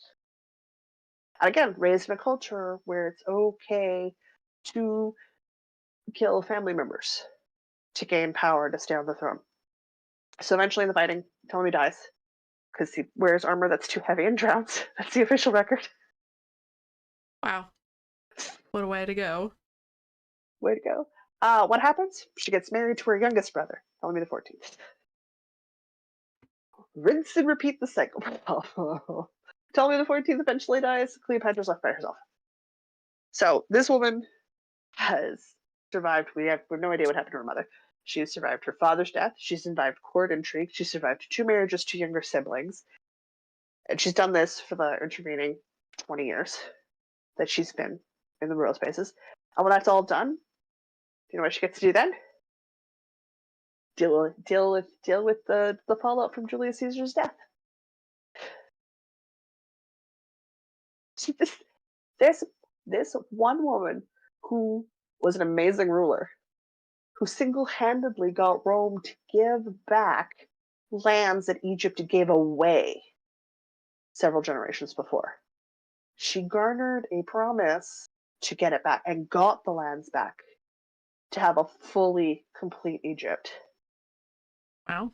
And again, raised in a culture where it's okay to kill family members to gain power to stay on the throne. So eventually in the fighting, Ptolemy dies because he wears armor that's too heavy and drowns. That's the official record. Wow. What a way to go. Way to go. What happens? She gets married to her youngest brother, Ptolemy the 14th. Rinse and repeat the cycle. Ptolemy the 14th eventually dies. Cleopatra's left by herself. So this woman has survived. We have no idea what happened to her mother. She has survived her father's death. She's survived court intrigue. She survived 2 marriages to younger siblings. And she's done this for the intervening 20 years that she's been in the royal spaces. And when that's all done, do you know what she gets to do then? Deal with the fallout from Julius Caesar's death. There's This one woman who was an amazing ruler, who single-handedly got Rome to give back lands that Egypt gave away several generations before. She garnered a promise to get it back and got the lands back to have a fully complete Egypt. Wow.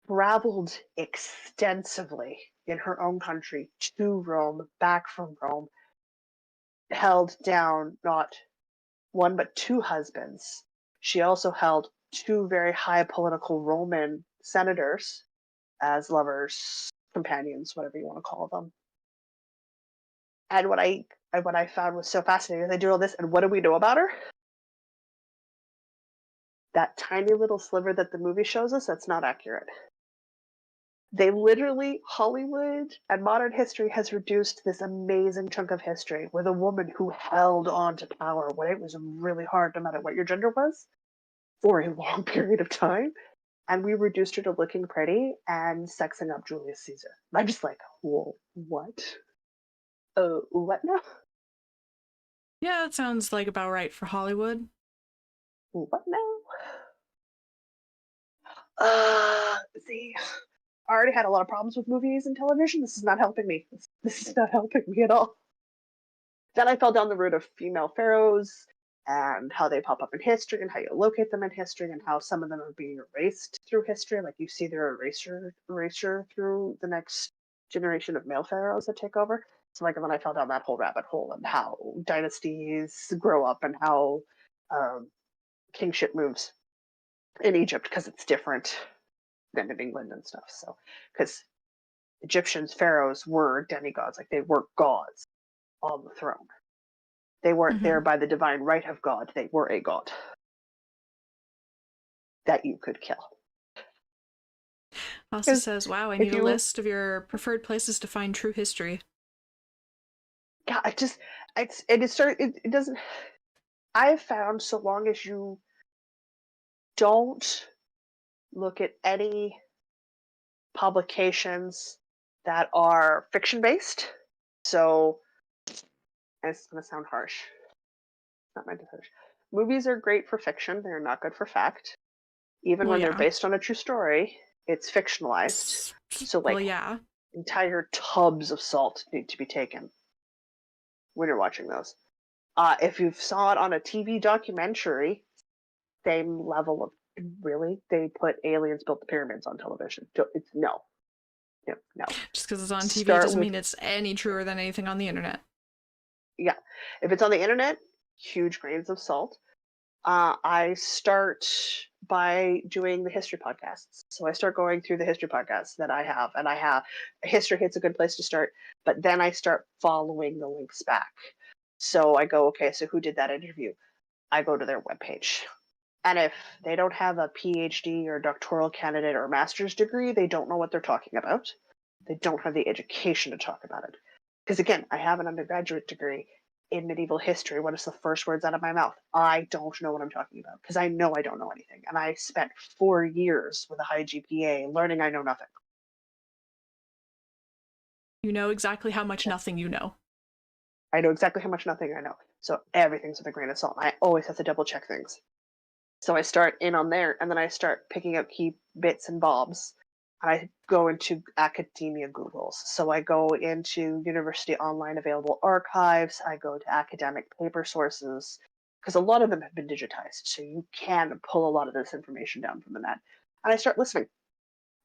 Traveled extensively in her own country to Rome, back from Rome, held down not one but two husbands. She also held two very high political Roman senators as lovers, companions, whatever you want to call them. And what I found was so fascinating is they do all this, and what do we know about her? That tiny little sliver that the movie shows us, that's not accurate. They literally, Hollywood and modern history has reduced this amazing chunk of history with a woman who held on to power when it was really hard, no matter what your gender was, for a long period of time. And we reduced her to looking pretty and sexing up Julius Caesar. I'm just like, whoa, what? What now? Yeah, that sounds like about right for Hollywood. What now? See, I already had a lot of problems with movies and television. This is not helping me. This is not helping me at all. Then I fell down the route of female pharaohs and how they pop up in history and how you locate them in history and how some of them are being erased through history. Like you see their erasure through the next generation of male pharaohs that take over. So like then I fell down that whole rabbit hole and how dynasties grow up and how um, kingship moves in Egypt because it's different than in England and stuff. So because Egyptians, pharaohs were demigods, like they were gods on the throne. They weren't Mm-hmm. there by the divine right of God. They were a god that you could kill. Also Because says, wow, I if need a you, list of your preferred places to find true history. yeah, it doesn't. I've found so long as you don't look at any publications that are fiction based. So, and it's going to sound harsh. Not meant to harsh. Movies are great for fiction. They're not good for fact. Even Well, when they're yeah. based on a true story, it's fictionalized. So, Well, like, yeah. entire tubs of salt need to be taken when you're watching those. If you saw it on a TV documentary, same level of really, they put aliens built the pyramids on television. It's no, no, no. Just because it's on TV Start doesn't with mean it's any truer than anything on the internet. yeah. If it's on the internet, huge grains of salt. I start by doing the history podcasts. So I start going through the history podcasts that I have, and I have history hits a good place to start, but then I start following the links back. So I go, okay, so who did that interview? I go to their webpage. And if they don't have a PhD or doctoral candidate or master's degree, they don't know what they're talking about. They don't have the education to talk about it. Because again, I have an undergraduate degree in medieval history. What is the first words out of my mouth? I don't know what I'm talking about because I know I don't know anything. And I spent 4 years with a high GPA learning I know nothing. You know exactly how much Yeah. nothing you know. I know exactly how much nothing I know. So everything's with a grain of salt. I always have to double check things. So I start in on there and then I start picking up key bits and bobs. I go into academia Googles. So I go into university online available archives. I go to academic paper sources because a lot of them have been digitized. So you can pull a lot of this information down from the net. And I start listening.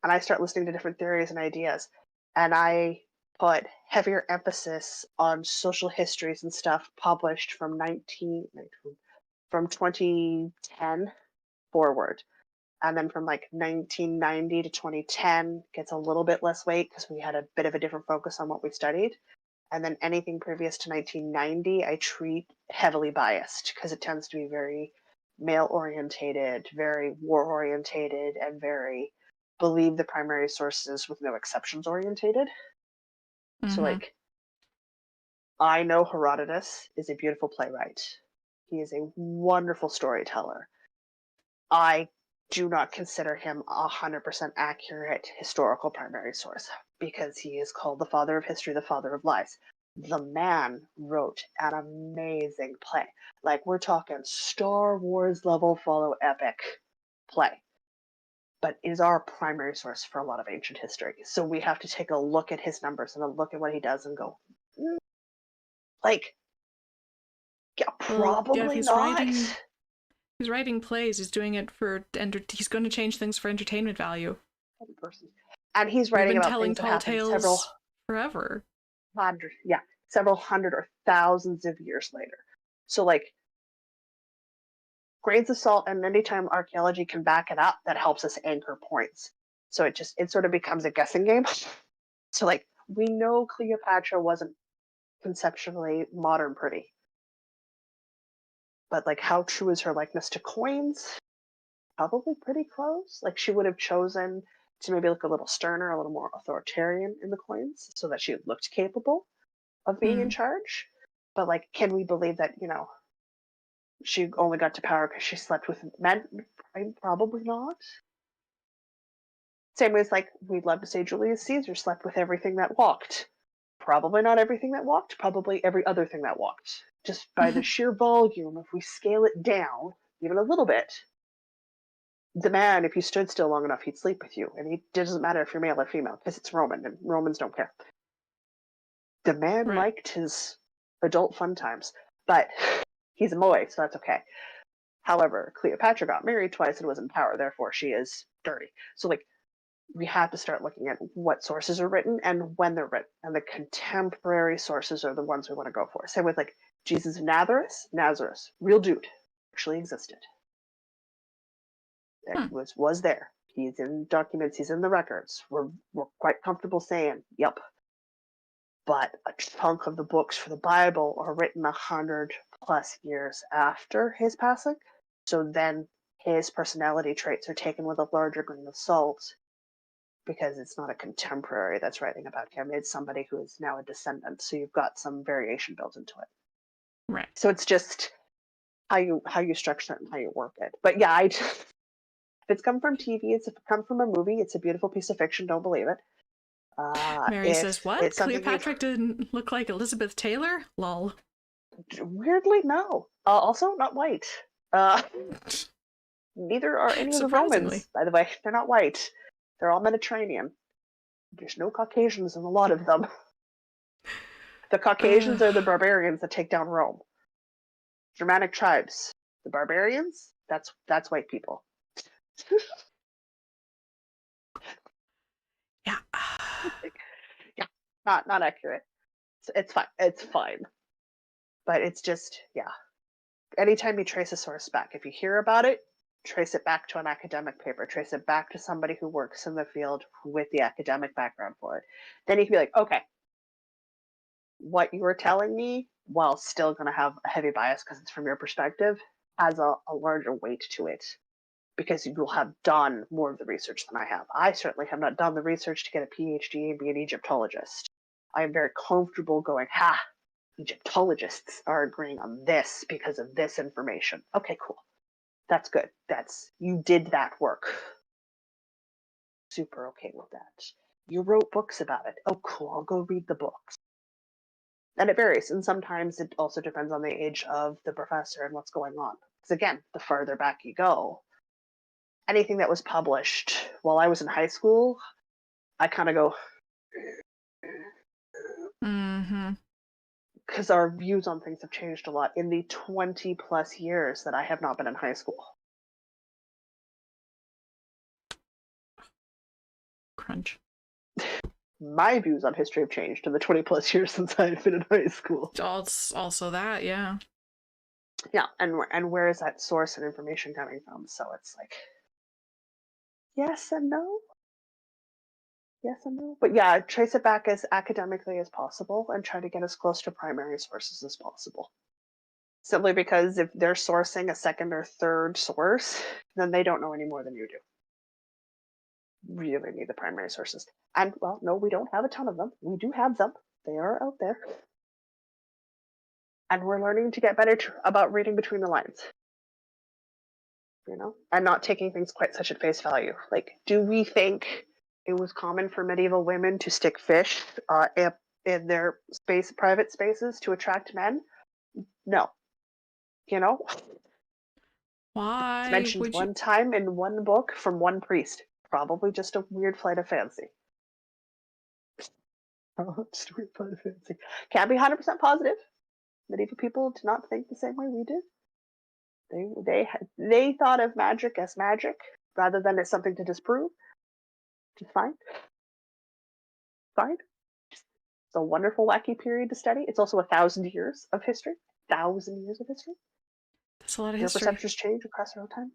And I start listening to different theories and ideas. And I put heavier emphasis on social histories and stuff published from 2010 forward. And then from like 1990 to 2010 gets a little bit less weight because we had a bit of a different focus on what we studied. And then anything previous to 1990, I treat heavily biased because it tends to be very male orientated, very war orientated, and very believe the primary sources with no exceptions orientated. So, Mm-hmm. like, I know Herodotus is a beautiful playwright, he is a wonderful storyteller. I do not consider him 100% accurate historical primary source because he is called the father of history, the father of lies. The man wrote an amazing play. Like, we're talking Star Wars level follow epic play, but is our primary source for a lot of ancient history. So we have to take a look at his numbers and a look at what he does and go, like, yeah, Well, yeah, if probably not. he's writing plays, he's doing it for he's going to change things for entertainment value. And he's We've writing been about telling things that tall happened several tales forever. hundred, yeah, several hundred or thousands of years later. So, like, grains of salt, and anytime archaeology can back it up, that helps us anchor points. So it sort of becomes a guessing game. So, like, we know Cleopatra wasn't conceptually modern pretty, but like, how true is her likeness to coins? Probably pretty close. Like, she would have chosen to maybe look a little sterner, a little more authoritarian in the coins, so that she looked capable of being in charge. But like, can we believe that, she only got to power because she slept with men? Probably not. Same way as, like, we'd love to say Julius Caesar slept with everything that walked. Probably not everything that walked, probably every other thing that walked. Just by the sheer volume, if we scale it down even a little bit, the man, if you stood still long enough, he'd sleep with you. And it doesn't matter if you're male or female, because it's Roman, and Romans don't care. The man Right. liked his adult fun times, but he's a Moy, so that's okay. However, Cleopatra got married twice and was in power, therefore she is dirty. So, like, we have to start looking at what sources are written and when they're written. And the contemporary sources are the ones we want to go for. Same with, like, Jesus of Nazareth, real dude, actually existed. That was there. He's in documents, he's in the records. We're quite comfortable saying, yep. But a chunk of the books for the Bible are written 100+ years after his passing. So then his personality traits are taken with a larger grain of salt, because it's not a contemporary that's writing about him. It's somebody who is now a descendant. So you've got some variation built into it. Right. So it's just how you structure it and how you work it. But yeah, if it's come from TV, if it come from a movie, it's a beautiful piece of fiction. Don't believe it. Mary says, "What? It's something Cleopatra didn't look like Elizabeth Taylor? Lol." Weirdly, no. Also, not white. Neither are any of the Surprisingly. Romans, by the way. They're not white. They're all Mediterranean. There's no Caucasians in a lot of them. The Caucasians are the barbarians that take down Rome. Germanic tribes. The barbarians, that's white people. Yeah. Yeah, not accurate. It's fine. It's fine. But it's just, yeah. Anytime you trace a source back, if you hear about it, trace it back to an academic paper, trace it back to somebody who works in the field with the academic background for it. Then you can be like, okay, what you were telling me, while still going to have a heavy bias because it's from your perspective, has a larger weight to it, because you will have done more of the research than I have. I certainly have not done the research to get a PhD and be an Egyptologist. I am very comfortable going, Egyptologists are agreeing on this because of this information. Okay, cool. That's good. You did that work. Super okay with that. You wrote books about it. Oh, cool. I'll go read the books. And it varies. And sometimes it also depends on the age of the professor and what's going on. Because again, the farther back you go, anything that was published while I was in high school, I kind of go, because our views on things have changed a lot in the 20+ years that I have not been in high school. Crunch. My views on history have changed in the 20+ years since I've been in high school. Also that, yeah. Yeah, and where is that source and information coming from? So it's like, yes and no. Yes and no. But yeah, trace it back as academically as possible and try to get as close to primary sources as possible. Simply because if they're sourcing a second or third source, then they don't know any more than you do. Really need the primary sources. And, well, no, we don't have a ton of them. We do have them. They are out there. And we're learning to get better about reading between the lines. And not taking things quite such at face value. Like, do we think it was common for medieval women to stick fish in their private spaces to attract men? No. You know? It's Why mentioned would you? one time in one book from one priest. Probably just a weird flight of fancy. Just a weird flight of fancy. Can't be 100% positive. Medieval people did not think the same way we did. They thought of magic as magic rather than as something to disprove, which is fine. Fine. It's a wonderful, wacky period to study. It's also 1,000 years of history. 1,000 years of history. That's a lot of Your history. perceptions change across our time.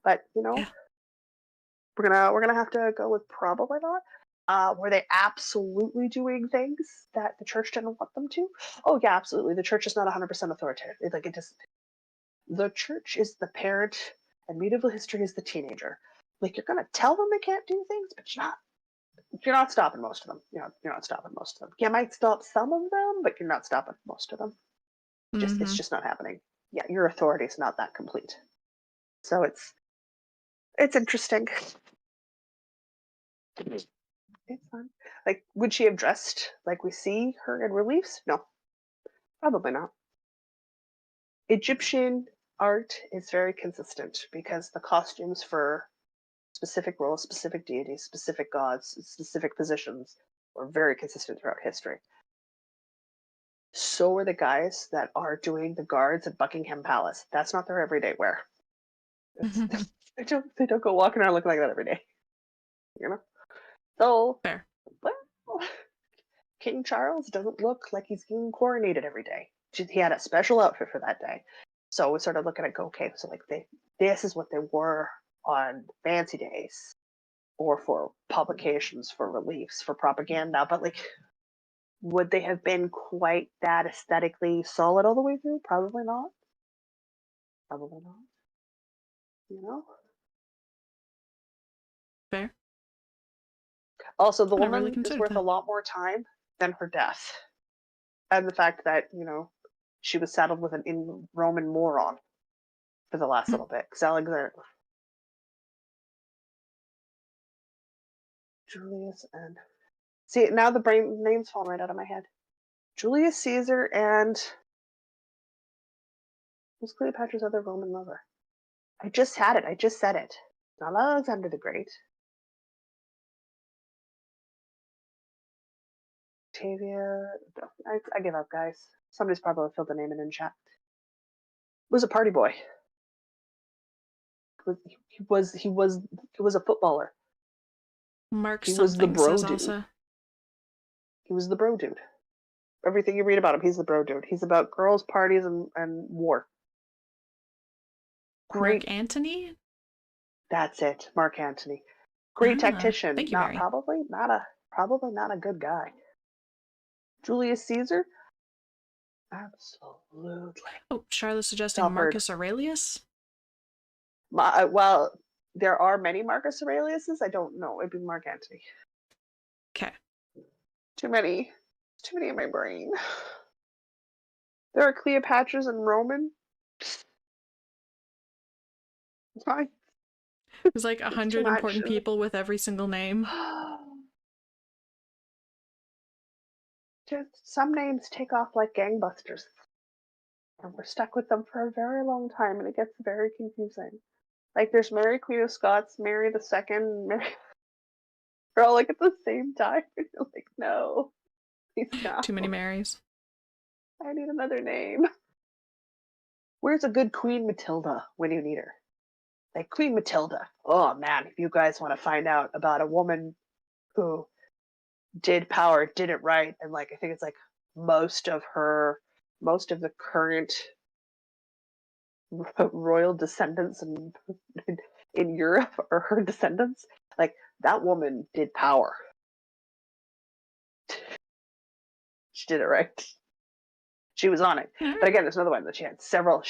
But Yeah. we're gonna have to go with probably not. Were they absolutely doing things that the church didn't want them to? Oh yeah, absolutely. The church is not 100% authoritative. The church is the parent, and medieval history is the teenager. Like you're gonna tell them they can't do things, but you're not stopping most of them. You're not stopping most of them. You might stop some of them, but you're not stopping most of them. It's just not happening. Yeah, your authority is not that complete. So it's interesting. It's fun. Like, would she have dressed like we see her in reliefs? No, probably not. Egyptian art is very consistent because the costumes for specific roles, specific deities, specific gods, specific positions were very consistent throughout history. So are the guys that are doing the guards at Buckingham Palace. That's not their everyday wear. They don't go walking around looking like that every day. You know? So, Fair. well, King Charles doesn't look like he's being coronated every day. He had a special outfit for that day. So we started looking at, okay, so like this is what they wore on fancy days or for publications, for reliefs, for propaganda. But like, would they have been quite that aesthetically solid all the way through? Probably not. Probably not. You know? Fair. Also, the I never really woman is considered worth a that. lot more time than her death. And the fact that, she was saddled with an Roman moron for the last little bit. Because Alexander, Julius, and see now the brain names fall right out of my head. Julius Caesar and who's Cleopatra's other Roman lover? I just had it. I just said it. Not Alexander the Great. Octavia. I give up, guys. Somebody's probably filled the name in chat. Was a party boy. He was a footballer. Mark He was the something bro says dude. also. He was the bro dude. Everything you read about him, he's the bro dude. He's about girls, parties, and war. Great. Mark Antony? That's it. Mark Antony. Great tactician. Thank you, Mary. Probably not a good guy. Julius Caesar? Absolutely. Oh, Charlotte's suggesting Marcus Aurelius? Well, there are many Marcus Aureliuses. I don't know. It'd be Mark Antony. Okay. Too many in my brain. There are Cleopatras and Roman. Fine. There's like 100 important people with every single name. Just some names take off like gangbusters. And we're stuck with them for a very long time, and it gets very confusing. Like there's Mary Queen of Scots, Mary the Second, Mary. They're all like at the same time. You're like, no, please stop. Too many Marys. I need another name. Where's a good Queen Matilda when you need her? Like Queen Matilda. Oh man, if you guys want to find out about a woman who did it right, and like I think it's like most of the current royal descendants in Europe are her descendants. Like that woman did power. She did it right. She was on it. But again, there's another one that she had several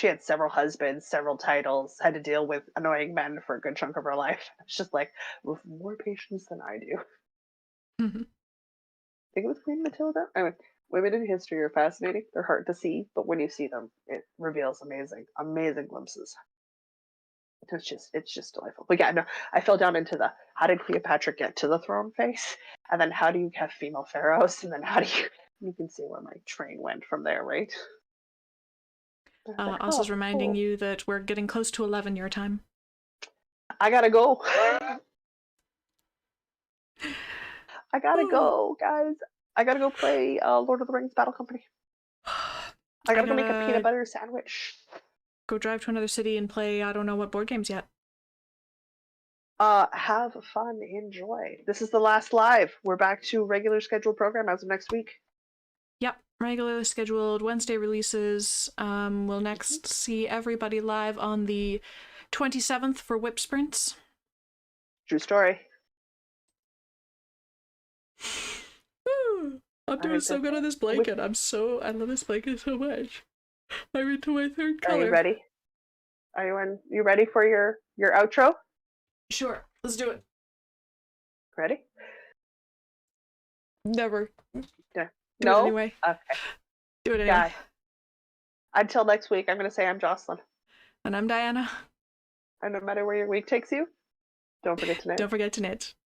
husbands, several titles, had to deal with annoying men for a good chunk of her life. It's just like with more patience than I do. Mm-hmm. I think it was Queen Matilda. Anyway, women in history are fascinating. They're hard to see, but when you see them, it reveals amazing glimpses. it's just delightful. But yeah, no, I fell down into the how did Cleopatra get to the throne phase, and then how do you have female pharaohs, and then how do you can see where my train went from there, right? Like, Also, reminding you that we're getting close to 11 your time. I gotta go. I gotta go, guys. I gotta go play Lord of the Rings Battle Company. I gotta go make a peanut butter sandwich. Go drive to another city and play I don't know what board games yet. Have fun, enjoy. This is the last live. We're back to regular scheduled program as of next week. Yep, regularly scheduled Wednesday releases. We'll next see everybody live on the 27th for Whip Sprints. True story. I'm doing so good on this blanket. I love this blanket so much. I'm into my third color. Are you ready? You ready for your outro? Sure, let's do it. Ready? Never. Yeah. Do it anyway. Okay. Do it anyway. Yeah. Until next week, I'm going to say I'm Jocelyn. And I'm Diana. And no matter where your week takes you, don't forget to knit. Don't forget to knit.